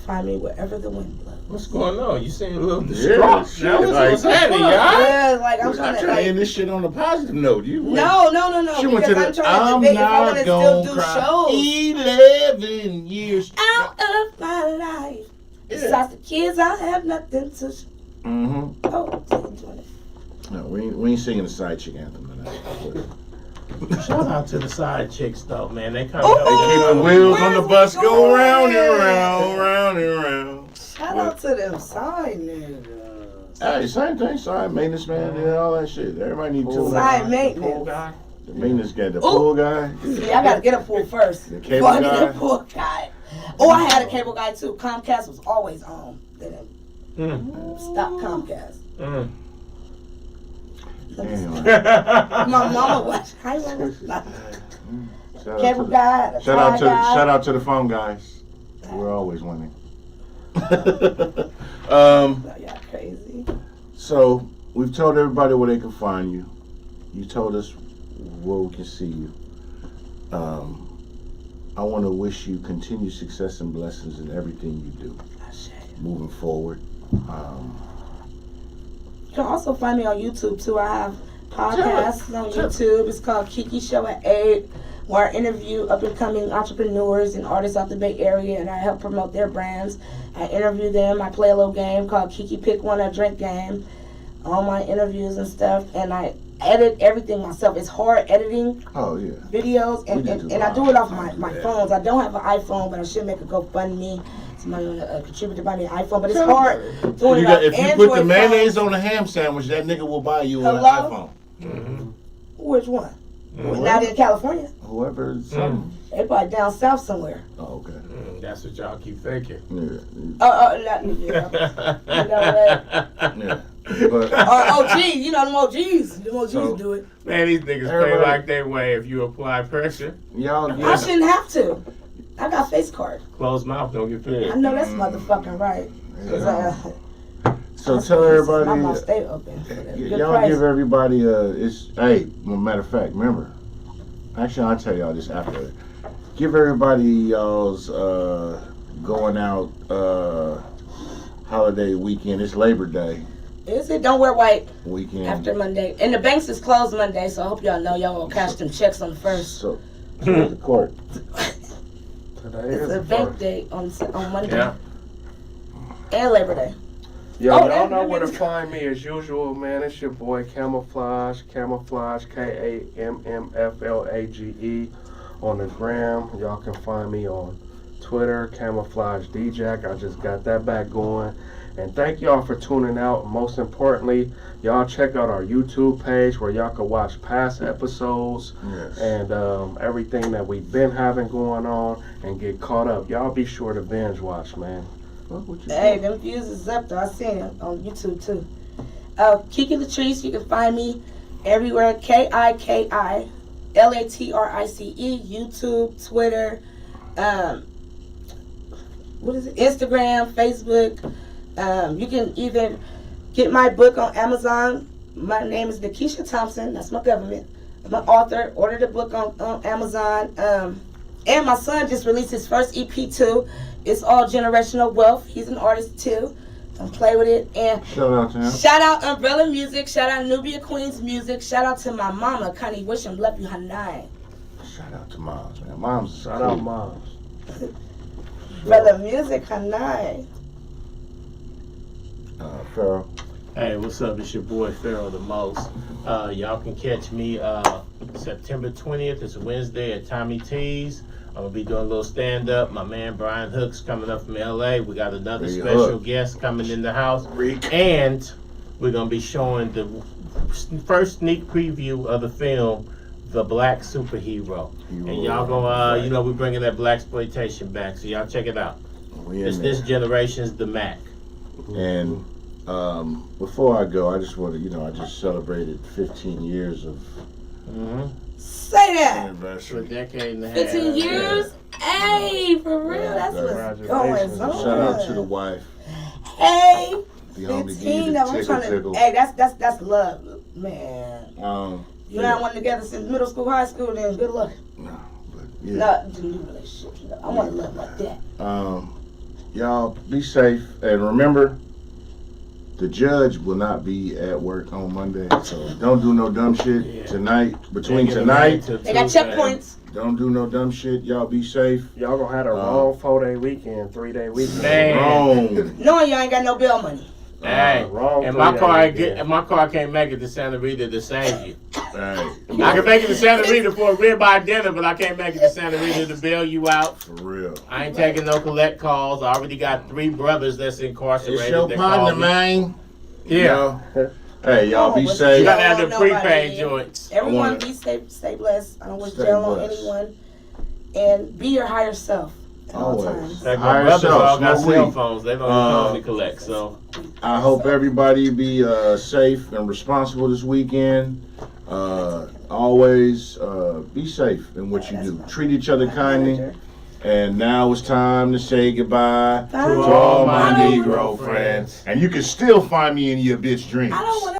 find me wherever the wind blows. What's going on? You seem a little Yeah, distraught. shit, Now what's like, happening, y'all? Yeah, like I'm We're trying not to. trying to Like, end this shit on a positive note. You went- no. She went to Because the. I'm trying to I'm debate if I want not to still gonna do cry. shows. 11 years. Out of my life. Besides the kids, I have nothing to. Mm-hmm. Oh, doing it. No, we ain't singing the side chick anthem tonight. Shout out to the side chicks though, man. They kind Ooh. of Keep the wheels on the bus go going? round and round, round and round. Shout out to them sign niggas. Hey, same thing. Side maintenance man and all that shit. Everybody need to. Side maintenance. Pool guy. The maintenance guy, the pool guy. See, I gotta get a pool first. The cable Before I get guy. a pool guy. Oh, I had a cable guy too. Comcast was always on. They didn't stop Comcast. Damn. My mama was. I cable Shout guy. Shout out to the phone guys. We're always winning. Y'all crazy. So we've told everybody where they can find you. You told us where we can see you. I want to wish you continued success and blessings in everything you do moving forward. You can also find me on YouTube too. I have podcasts on YouTube. It's called KiKI Show at 8, where I interview up and coming entrepreneurs and artists out the Bay Area, and I help promote their brands. I interview them. I play a little game called KiKI Pick One or Drink Game. All my interviews and stuff, and I edit everything myself. It's hard editing videos, and I do it off my phones. I don't have an iPhone, but I should make a GoFundMe. Somebody want to contribute to buy me an iPhone, but it's hard doing it If you Android put the mayonnaise phones. on a ham sandwich, that nigga will buy you an Hello? iPhone. Which one? Not in California. Whoever's. They probably down south somewhere. Oh, okay. That's what y'all keep thinking. Yeah. You know what? Yeah. But, Or OG, you know them OGs. Them OGs do it. Man, these niggas play like they weigh if you apply pressure. y'all, I shouldn't have to. I got face card. Closed mouth don't get fed. I know that's motherfucking right. 'Cause, so tell everybody. my mouth stay open. For that good Y'all price. give everybody matter of fact, remember. Actually, I'll tell y'all this after. Give everybody y'all's going out holiday weekend. It's Labor Day Is it? Don't wear white weekend. after Monday. And the banks is closed Monday, so I hope y'all know y'all will cash them checks on the first. So the court. It's a bank day on Monday. Yeah. And Labor Day. Yo, Oh, y'all know that where to means- find me as usual, man. It's your boy Camouflage, Kammflage on the gram. Y'all can find me on Twitter, Camouflage DJack. I just got that back going. And thank y'all for tuning out. Most importantly, y'all check out our YouTube page where y'all can watch past episodes Yes. and everything that we've been having going on and get caught up. Y'all be sure to binge watch, man. Hey, them views is up though. I seen it on YouTube too. KiKI Latrice, you can find me everywhere. KiKI Latrice, YouTube, Twitter, what is it? Instagram, Facebook. You can even get my book on Amazon. My name is Nikisha Thompson. That's my government. I'm an author. Order the book on Amazon. And my son just released his first EP too. It's all generational wealth. He's an artist too. Don't play with it. And Shout out to him. shout out Umbrella Music. Shout out Nubia Queens Music. Shout out to my mama, Connie Wisham. Love you, Hanai. Shout out to Moms, man. Moms. Shout out, moms. Umbrella Music, Hanai. Pharaoh. Hey, what's up? It's your boy Pharaoh the Most. Y'all can catch me September 20th. It's a Wednesday at Tommy T's. I'm gonna be doing a little stand up. My man Brian Hook's coming up from LA. We got another Hey, special Hook. guest coming in the house. And we're gonna be showing the first sneak preview of the film The Black Superhero. And y'all gonna we're bringing that black exploitation back. So y'all check it out. It's this generation's The Mac. And before I go, I just want to, I just celebrated 15 years of Say that. For a Anniversary. decade and a half. 15 years? Hey, for real, that's what's going Congratulations. on. Shout out to the wife. Hey, The only 15. the I'm tickle trying to. tickle. Hey, that's love, man. You and I went together since middle school, high school. Then good luck. No, but yeah. Not to new relationships. I want to love like that. Y'all be safe and remember, the judge will not be at work on Monday, so don't do no dumb shit tonight. Between tonight, They got checkpoints. don't do no dumb shit. Y'all be safe. Y'all gonna have a wrong 4-day weekend, 3-day weekend. Man. Wrong. Knowing y'all ain't got no bail money. Hey, wrong and my 3-day car weekend. and my car can't make it to Santa Rita to save you. Hey, I can make it to Santa Rita for a ribeye dinner, but I can't make it to Santa Rita to bail you out. for real. I ain't taking no collect calls. I already got 3 brothers that's incarcerated. It's your that partner, call me. man. Yeah. Hey, y'all be You safe. You gotta have the Nobody. prepaid joints. Everyone wanna- be safe, stay blessed. I don't wish Stay jail on blessed. anyone. And be your higher self at all Always. times. Like my Higher brothers self, all got smoke cell weed. phones. They don't call me collect. So I hope everybody be safe and responsible this weekend. Always be safe in what you do. Treat each other kindly. And now it's time to say goodbye Bye. to all my I don't Negro friends. And you can still find me in your bitch dreams. I don't want